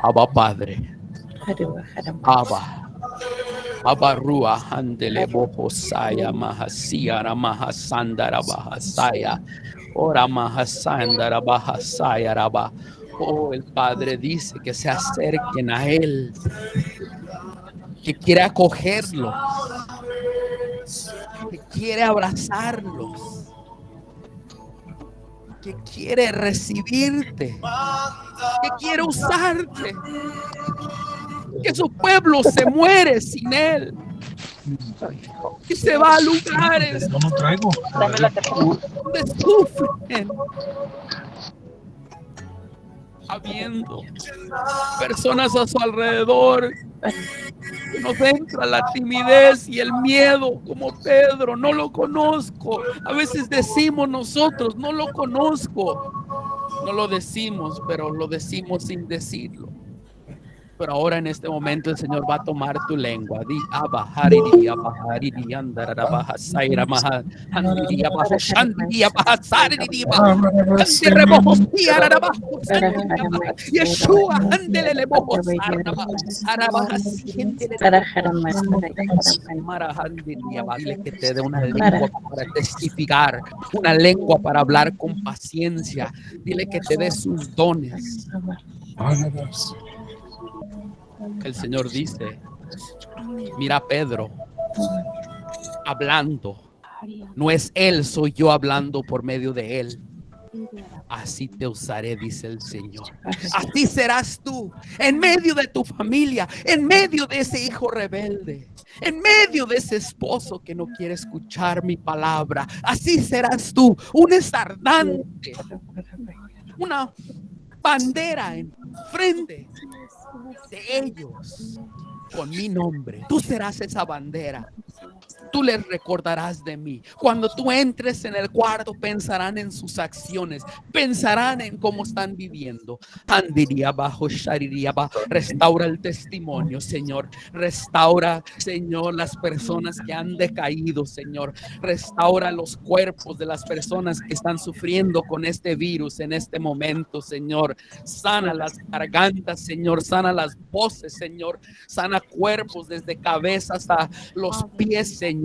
Speaker 1: Abba Padre, Abba Rua, Handele Bohosaya, Mahasiara, Mahasandara, Bahasaya, Ora Mahasandara, Bahasaya, Rabba. Oh, el Padre dice que se acerquen a Él, que quiere acogerlos, que quiere abrazarlos, que quiere recibirte, que quiere usarte, que su pueblo se muere sin Él, que se va a lugares donde sufren, habiendo personas a su alrededor que nos entra la timidez y el miedo, como Pedro. No lo conozco. A veces decimos nosotros, no lo conozco. No lo decimos, pero lo decimos sin decirlo. Pero ahora en este momento el Señor va a tomar tu lengua. Di Abba, Haridi, Abba, Haridi, Andara, Baja, Saira, Maha, Handiri, Abajo, Shandiri, Abaja, Saridi, Abajo, Handere, Bojo, Siara, Abajo, Sandiri, Abajo, Yeshua, Handele, Bojo, Sarda, Arabaja, Sientele, Mara, Handiri, Abajo. Dile que te dé una lengua para testificar, una lengua para hablar con paciencia. Dile que te dé sus dones. El Señor dice, mira a Pedro hablando. No es él, soy yo hablando por medio de él. Así te usaré, dice el Señor. Así serás tú, en medio de tu familia, en medio de ese hijo rebelde, en medio de ese esposo que no quiere escuchar mi palabra. Así serás tú, un estandarte, una bandera en frente de ellos con mi nombre. Tú serás esa bandera. Tú les recordarás de mí. Cuando tú entres en el cuarto, pensarán en sus acciones, pensarán en cómo están viviendo. Andiría bajo, shariría bajo. Restaura el testimonio, Señor. Restaura, Señor, las personas que han decaído, Señor. Restaura los cuerpos de las personas que están sufriendo con este virus en este momento, Señor. Sana las gargantas, Señor. Sana las voces, Señor. Sana cuerpos desde cabeza hasta los pies, Señor.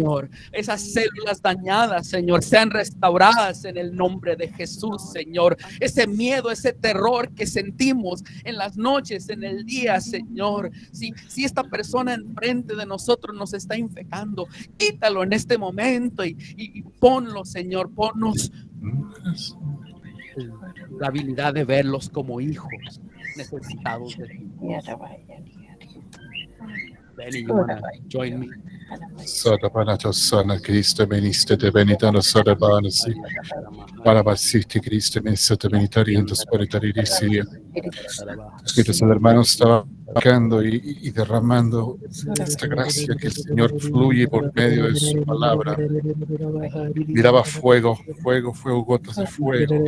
Speaker 1: Esas células dañadas, Señor, sean restauradas en el nombre de Jesús, Señor. Ese miedo, ese terror que sentimos en las noches, en el día, Señor. Si esta persona enfrente de nosotros nos está infectando, quítalo en este momento y ponlo, Señor. Ponnos la habilidad de verlos como hijos necesitados de ti. Benny, you wanna join me?
Speaker 3: Sadabanato sana Cristo veniste te benitano sadabanasi. Parabasiti Cristo mensa te benitarientos paritaricia. Espíritu Santo, hermano, estaba marcando y derramando esta gracia que el Señor fluye por medio de su palabra. Miraba fuego, gotas de fuego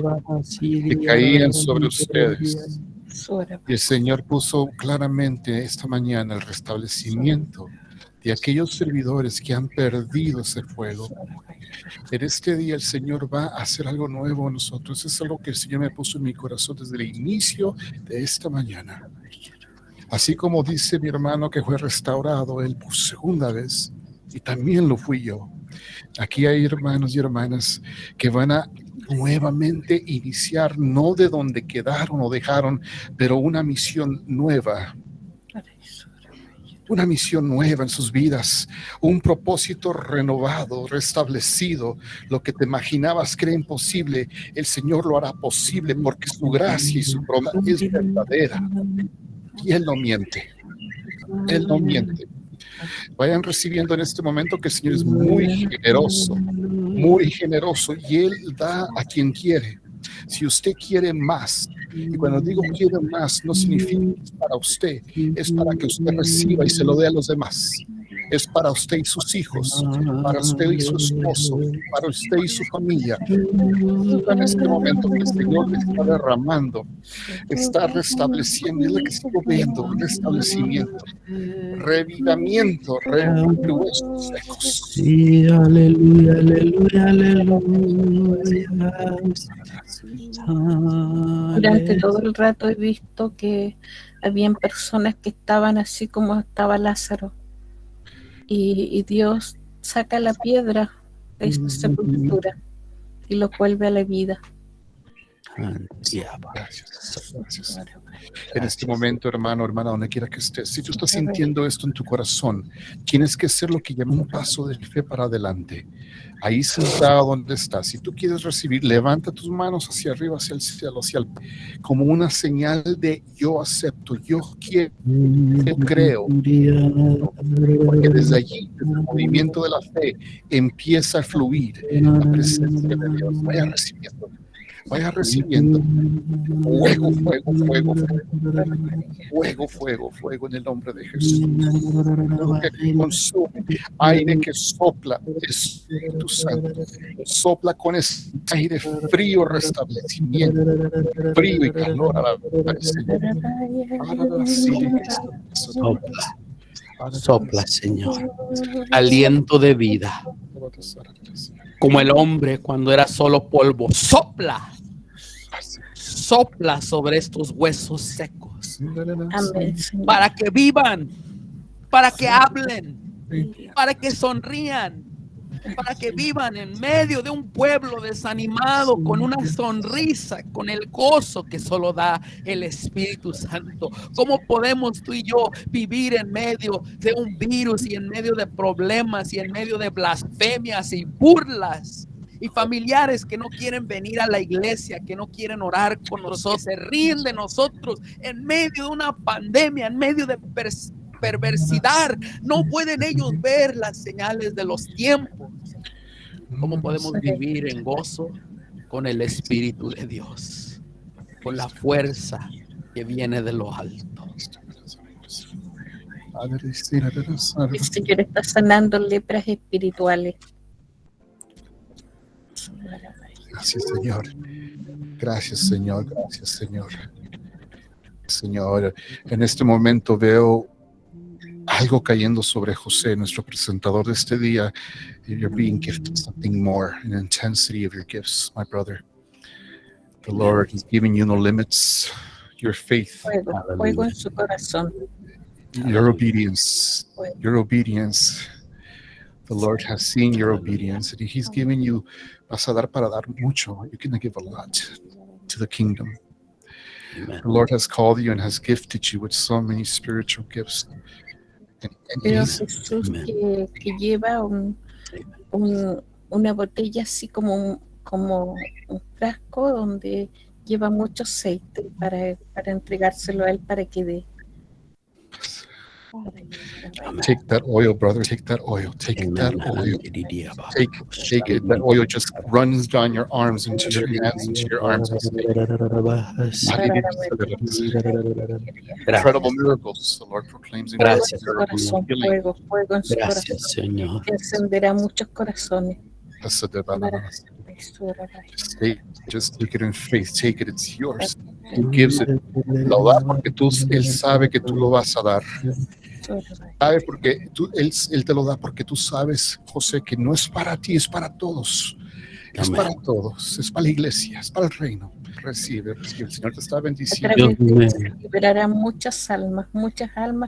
Speaker 3: que caían sobre ustedes. Y el Señor puso claramente esta mañana el restablecimiento de aquellos servidores que han perdido ese fuego. En este día el Señor va a hacer algo nuevo en nosotros. Es algo que el Señor me puso en mi corazón desde el inicio de esta mañana. Así como dice mi hermano que fue restaurado él por segunda vez, y también lo fui yo. Aquí hay hermanos y hermanas que van a nuevamente iniciar, no de donde quedaron o dejaron, pero una misión nueva. una misión nueva en sus vidas, un propósito renovado, restablecido. Lo que te imaginabas que era imposible, el Señor lo hará posible porque su gracia y su promesa es verdadera y Él no miente. Él no miente. Vayan recibiendo en este momento que el Señor es muy generoso y Él da a quien quiere. Si usted quiere más, y cuando digo quiere más, no significa que es para usted, es para que usted reciba y se lo dé a los demás. Es para usted y sus hijos, para usted y su esposo, para usted y su familia. En este momento que el Señor le está derramando, está restableciendo, es lo que estoy viendo, restablecimiento, revivamiento, huesos secos.
Speaker 1: Sí, aleluya, aleluya, aleluya.
Speaker 4: Durante todo el rato he visto que habían personas que estaban así como estaba Lázaro. Y Dios saca la piedra de esa sepultura y lo vuelve a la vida.
Speaker 3: Gracias. En este momento, hermano, hermana, donde quiera que estés, si tú estás sintiendo esto en tu corazón, tienes que hacer lo que llama un paso de fe para adelante. Ahí sentado donde estás, si tú quieres recibir, levanta tus manos hacia arriba, hacia el cielo, como una señal de yo acepto, yo quiero, yo creo. Porque desde allí, desde el movimiento de la fe, empieza a fluir la presencia de Dios. Vaya recibiendo fuego, fuego, fuego, fuego, fuego, fuego en el nombre de Jesús. Fuego que consume, aire que sopla, Espíritu Santo, sopla con ese aire frío, restablecimiento, frío y calor a la
Speaker 1: Sopla, Señor, aliento de vida, como el hombre cuando era solo polvo. Sopla sobre estos huesos secos.
Speaker 4: Amén.
Speaker 1: Para que vivan, para que hablen, para que sonrían, para que vivan en medio de un pueblo desanimado con una sonrisa, con el gozo que solo da el Espíritu Santo. ¿Cómo podemos tú y yo vivir en medio de un virus y en medio de problemas y en medio de blasfemias y burlas? Y familiares que no quieren venir a la iglesia, que no quieren orar con nosotros, se ríen de nosotros en medio de una pandemia, en medio de perversidad. No pueden ellos ver las señales de los tiempos. ¿Cómo podemos vivir en gozo con el Espíritu de Dios? Con la fuerza que viene de lo alto.
Speaker 4: El Señor está sanando lepras espirituales.
Speaker 3: Gracias, Señor. Gracias, Señor. Gracias, Señor. Señor, en este momento veo algo cayendo sobre José, nuestro presentador de este día. You're being gifted something more, an intensity of your gifts, my brother. The Lord is giving you no limits. Your faith,
Speaker 4: Fuego en su corazón.
Speaker 3: your obedience, The Lord has seen your obedience, and He's given you. Vas a dar para dar mucho. You're going to give a lot to the kingdom.
Speaker 1: Amen.
Speaker 3: The Lord has called you and has gifted you with so many spiritual gifts. And
Speaker 4: Veo a
Speaker 3: He's,
Speaker 4: Jesús que lleva una botella así como un frasco donde lleva mucho aceite para entregárselo a él para que dé.
Speaker 3: take that oil, brother. Take that oil. Take that oil. Take it. That oil just runs down your arms, into your hands, into your arms. Incredible miracles. The Lord proclaims
Speaker 1: Gracias.
Speaker 4: Corazón, fuego en su
Speaker 1: Gracias,
Speaker 4: corazón.
Speaker 1: Señor.
Speaker 4: Que encenderá muchos corazones.
Speaker 3: Just take it in faith. Take it. It's yours. He gives it. Lo da porque Él sabe que tú lo vas a dar. Sabe porque Él te lo da porque tú sabes, José, que no es para ti, es para todos. Es
Speaker 1: Amén.
Speaker 3: para todos. Es para la iglesia, es para el reino. Recibe. El Señor te está
Speaker 4: A
Speaker 3: bendiciendo.
Speaker 4: través de él se liberarán muchas almas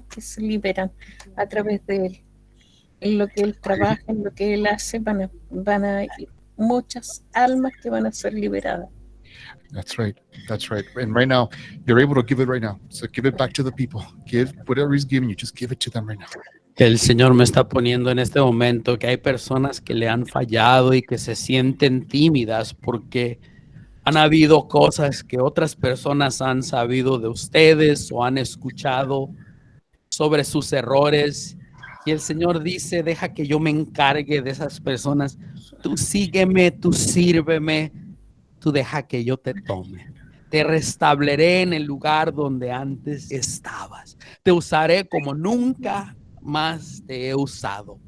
Speaker 4: que se liberan a través de él. En lo que él trabaja, en lo que él hace, van a muchas almas que van a ser liberadas.
Speaker 3: That's right. That's right. And right now, you're able to give it right now. So give it back to the people. Give whatever he's giving you. Just give it to them right now.
Speaker 1: Que el Señor me está poniendo en este momento que hay personas que le han fallado y que se sienten tímidas porque han habido cosas que otras personas han sabido de ustedes o han escuchado sobre sus errores. Y el Señor dice, deja que yo me encargue de esas personas. Tú sígueme, tú sírveme, tú deja que yo te tome. Te restableceré en el lugar donde antes estabas. Te usaré como nunca más te he usado.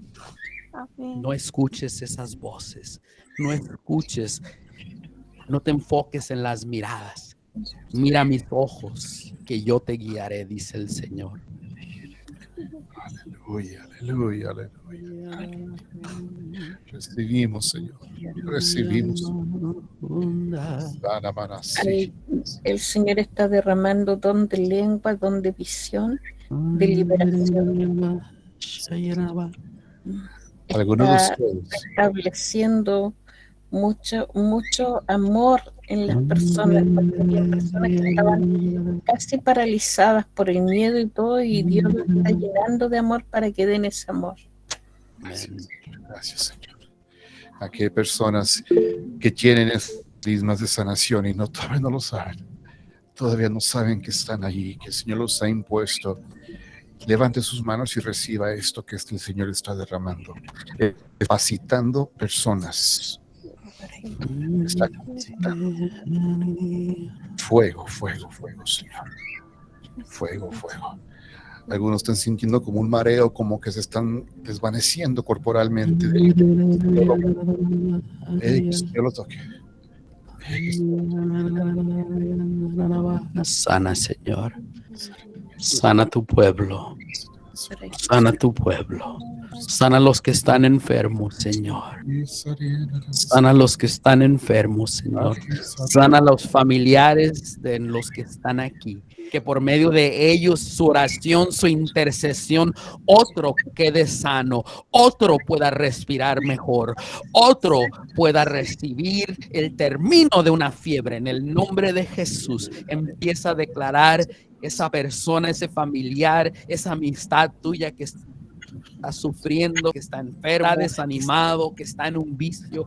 Speaker 1: No escuches esas voces. No escuches. No te enfoques en las miradas. Mira mis ojos, que yo te guiaré, dice el Señor.
Speaker 3: Aleluya, aleluya, aleluya. Recibimos, Señor. Recibimos.
Speaker 4: El Señor está derramando don de lengua, don de visión, de liberación.
Speaker 3: Algunos de
Speaker 4: Está
Speaker 3: ustedes.
Speaker 4: estableciendo mucho amor en las personas, porque había personas que estaban casi paralizadas por el miedo y todo, y Dios los está llenando de amor para que den ese amor.
Speaker 3: Gracias, Señor. Aquí hay personas que tienen prismas de sanación y todavía no lo saben. Todavía no saben que están allí, que el Señor los ha impuesto. Levante sus manos y reciba esto que el Señor está derramando. Capacitando personas. Está capacitando. Fuego, fuego, fuego, Señor. Fuego, fuego. Algunos están sintiendo como un mareo, como que se están desvaneciendo corporalmente. Yo lo toque.
Speaker 1: Sana, Señor. Sana tu pueblo. Sana tu pueblo. Sana a los que están enfermos, Señor. Sana a los que están enfermos, Señor. Sana a los familiares de los que están aquí. Que por medio de ellos, su oración, su intercesión, otro quede sano, otro pueda respirar mejor, otro pueda recibir el término de una fiebre. En el nombre de Jesús, empieza a declarar esa persona, ese familiar, esa amistad tuya que está sufriendo, que está enferma, desanimado, que está en un vicio.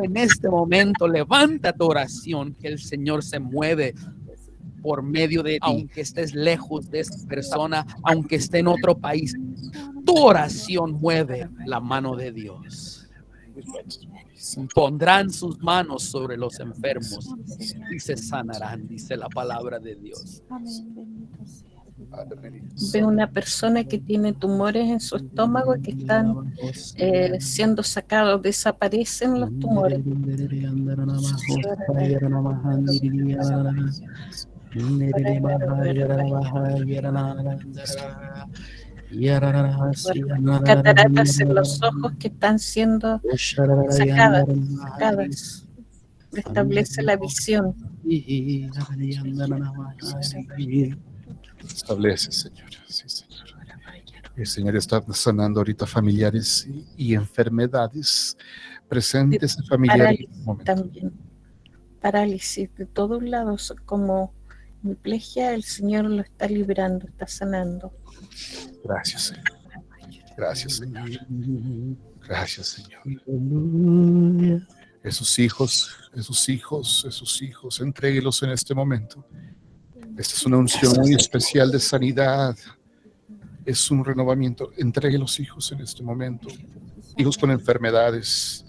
Speaker 1: En este momento, levanta tu oración, que el Señor se mueve por medio de ti, aunque estés lejos de esa persona, aunque esté en otro país. Tu oración mueve la mano de Dios. Pondrán sus manos sobre los enfermos y se sanarán, dice la palabra de Dios.
Speaker 4: Ve una persona que tiene tumores en su estómago que están siendo sacados, desaparecen los tumores. Cataratas en los ojos que están siendo sacadas. Restablece la visión.
Speaker 3: Establece, Señor. Sí, Señor. El Señor está sanando ahorita familiares y enfermedades presentes en familiares.
Speaker 4: Parálisis también. Parálisis de todos lados, como hemiplegia, el Señor lo está librando, está sanando.
Speaker 3: Gracias, Señor. Gracias, Señor. Gracias, Señor. Esos hijos, entréguelos en este momento. Esta es una unción muy especial de sanidad. Es un renovamiento. Entregue los hijos en este momento. Hijos con enfermedades.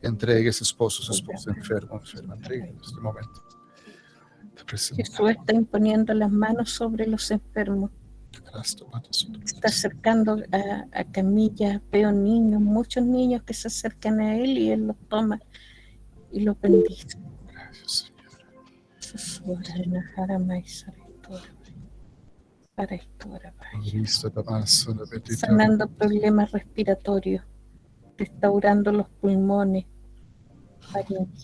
Speaker 3: Entregue ese esposo, su esposa enferma. Entregue en este momento.
Speaker 4: Jesús está imponiendo las manos sobre los enfermos. Está acercando a camillas. Veo niños, muchos niños que se acercan a él y él los toma y los bendice.
Speaker 3: Gracias, Señor.
Speaker 4: Sanando problemas respiratorios, restaurando los pulmones,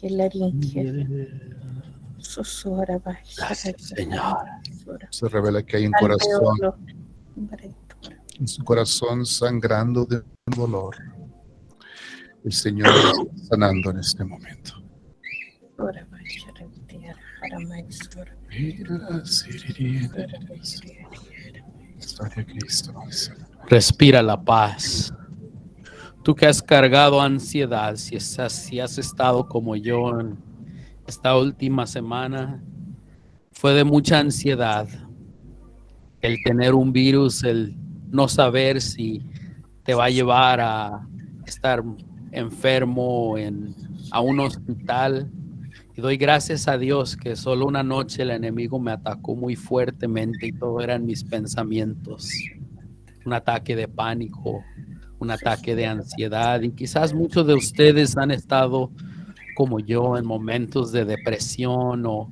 Speaker 4: laringe.
Speaker 1: Gracias, Señor.
Speaker 3: Se revela que hay un corazón, en su corazón sangrando de dolor. El Señor está sanando en este momento.
Speaker 1: Respira la paz. Tú que has cargado ansiedad, si has estado como yo en esta última semana, fue de mucha ansiedad. El tener un virus, el no saber si te va a llevar a estar enfermo a un hospital. Y doy gracias a Dios que solo una noche el enemigo me atacó muy fuertemente y todo eran mis pensamientos. Un ataque de pánico, un ataque de ansiedad, y quizás muchos de ustedes han estado como yo en momentos de depresión o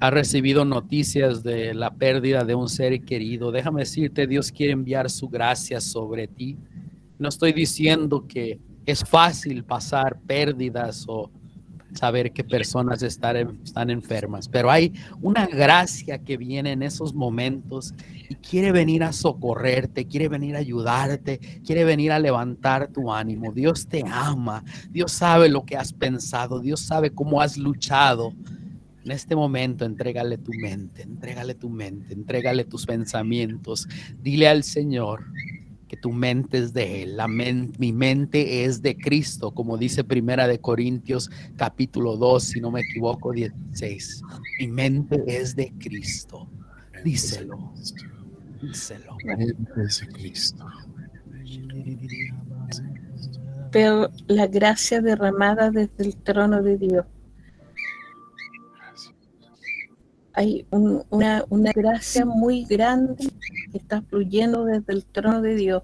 Speaker 1: ha recibido noticias de la pérdida de un ser querido. Déjame decirte, Dios quiere enviar su gracia sobre ti. No estoy diciendo que es fácil pasar pérdidas o saber que personas están enfermas, pero hay una gracia que viene en esos momentos y quiere venir a socorrerte, quiere venir a ayudarte, quiere venir a levantar tu ánimo. Dios te ama, Dios sabe lo que has pensado, Dios sabe cómo has luchado. En este momento, entrégale tu mente, entrégale tus pensamientos. Dile al Señor que tu mente es de Él. Mi mente es de Cristo, como dice Primera de Corintios capítulo 2, si no me equivoco, 16. Mi mente es de Cristo. Díselo. Díselo.
Speaker 3: Es de Cristo.
Speaker 4: Veo la gracia derramada desde el trono de Dios. Hay una gracia muy grande que está fluyendo desde el trono de Dios.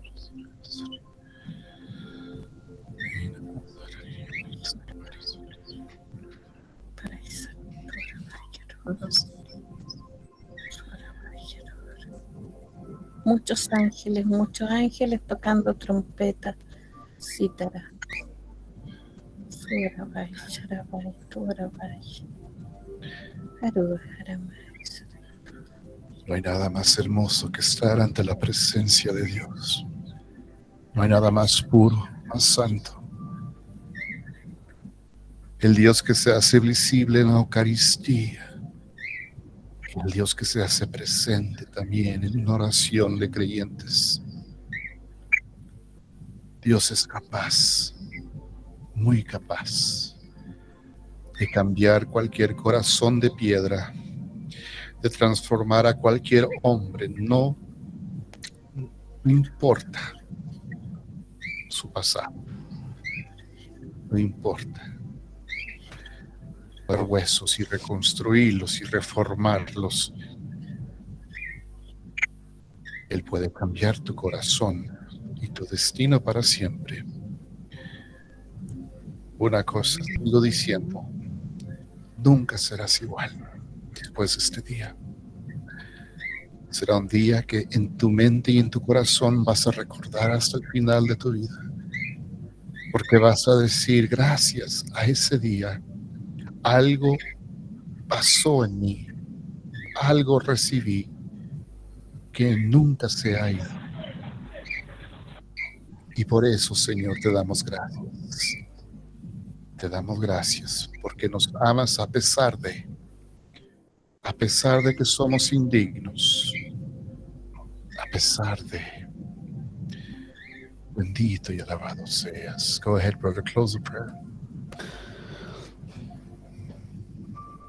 Speaker 4: Muchos ángeles tocando trompeta, cítara.
Speaker 3: No hay nada más hermoso que estar ante la presencia de Dios. No hay nada más puro, más santo. El Dios que se hace visible en la Eucaristía. El Dios que se hace presente también en una oración de creyentes. Dios es capaz, muy capaz, de cambiar cualquier corazón de piedra, de transformar a cualquier hombre. No importa su pasado, no importa. Huesos y reconstruirlos y reformarlos. Él puede cambiar tu corazón y tu destino para siempre. Una cosa sigo diciendo, nunca serás igual después de este día. Será un día que en tu mente y en tu corazón vas a recordar hasta el final de tu vida, porque vas a decir, gracias a ese día algo pasó en mí, algo recibí que nunca se ha ido. Y por eso, Señor, te damos gracias. Te damos gracias porque nos amas a pesar de que somos indignos, a pesar de. Bendito y alabado seas. Go ahead, brother, close the prayer.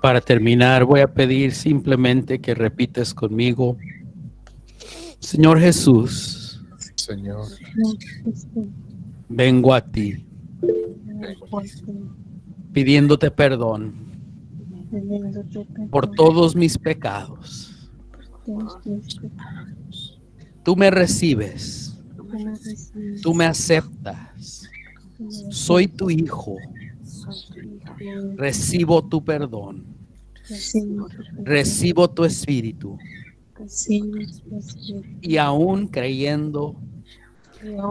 Speaker 1: Para terminar, voy a pedir simplemente que repites conmigo. Señor Jesús,
Speaker 3: Señor,
Speaker 1: vengo a ti pidiéndote perdón por todos mis pecados. Tú me recibes, tú me aceptas, soy tu hijo, recibo tu perdón, recibo tu espíritu y aún creyendo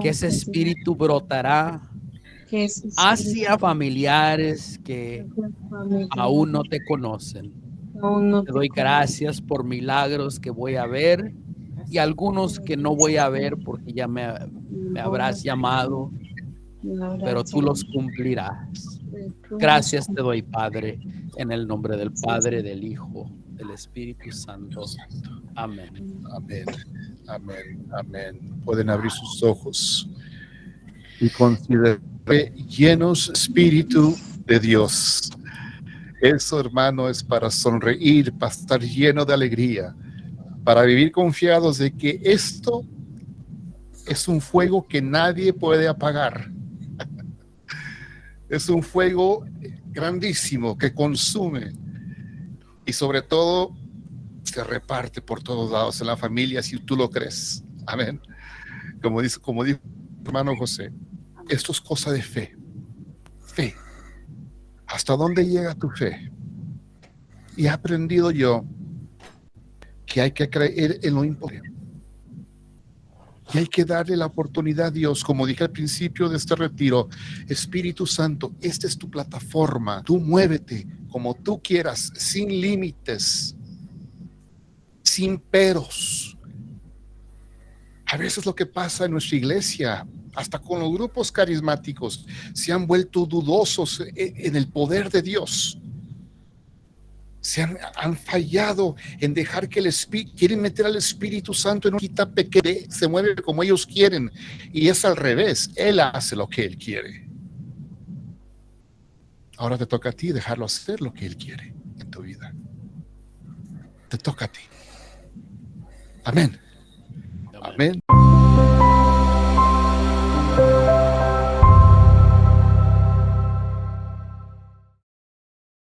Speaker 1: que ese espíritu brotará hacia familiares que aún no te conocen. Te doy gracias por milagros que voy a ver y algunos que no voy a ver porque ya me habrás llamado pero tú los cumplirás. Gracias te doy, Padre, en el nombre del Padre, del Hijo, del Espíritu Santo. Amén.
Speaker 3: Amén, amén, amén. Pueden abrir sus ojos y considerar llenos Espíritu de Dios. Eso, hermano, es para sonreír, para estar lleno de alegría, para vivir confiados de que esto es un fuego que nadie puede apagar. Es un fuego grandísimo que consume y sobre todo se reparte por todos lados en la familia si tú lo crees. Amén. Como dijo hermano José, esto es cosa de fe. Fe. ¿Hasta dónde llega tu fe? Y he aprendido yo que hay que creer en lo imposible. Y hay que darle la oportunidad a Dios, como dije al principio de este retiro. Espíritu Santo, esta es tu plataforma. Tú muévete como tú quieras, sin límites, sin peros. A veces lo que pasa en nuestra iglesia, hasta con los grupos carismáticos, se han vuelto dudosos en el poder de Dios. Se han fallado en dejar que quieren meter al Espíritu Santo en una quita pequeña, se mueve como ellos quieren, y es al revés. Él hace lo que Él quiere. Ahora te toca a ti dejarlo hacer lo que Él quiere en tu vida. Te toca a ti. Amén. Amén.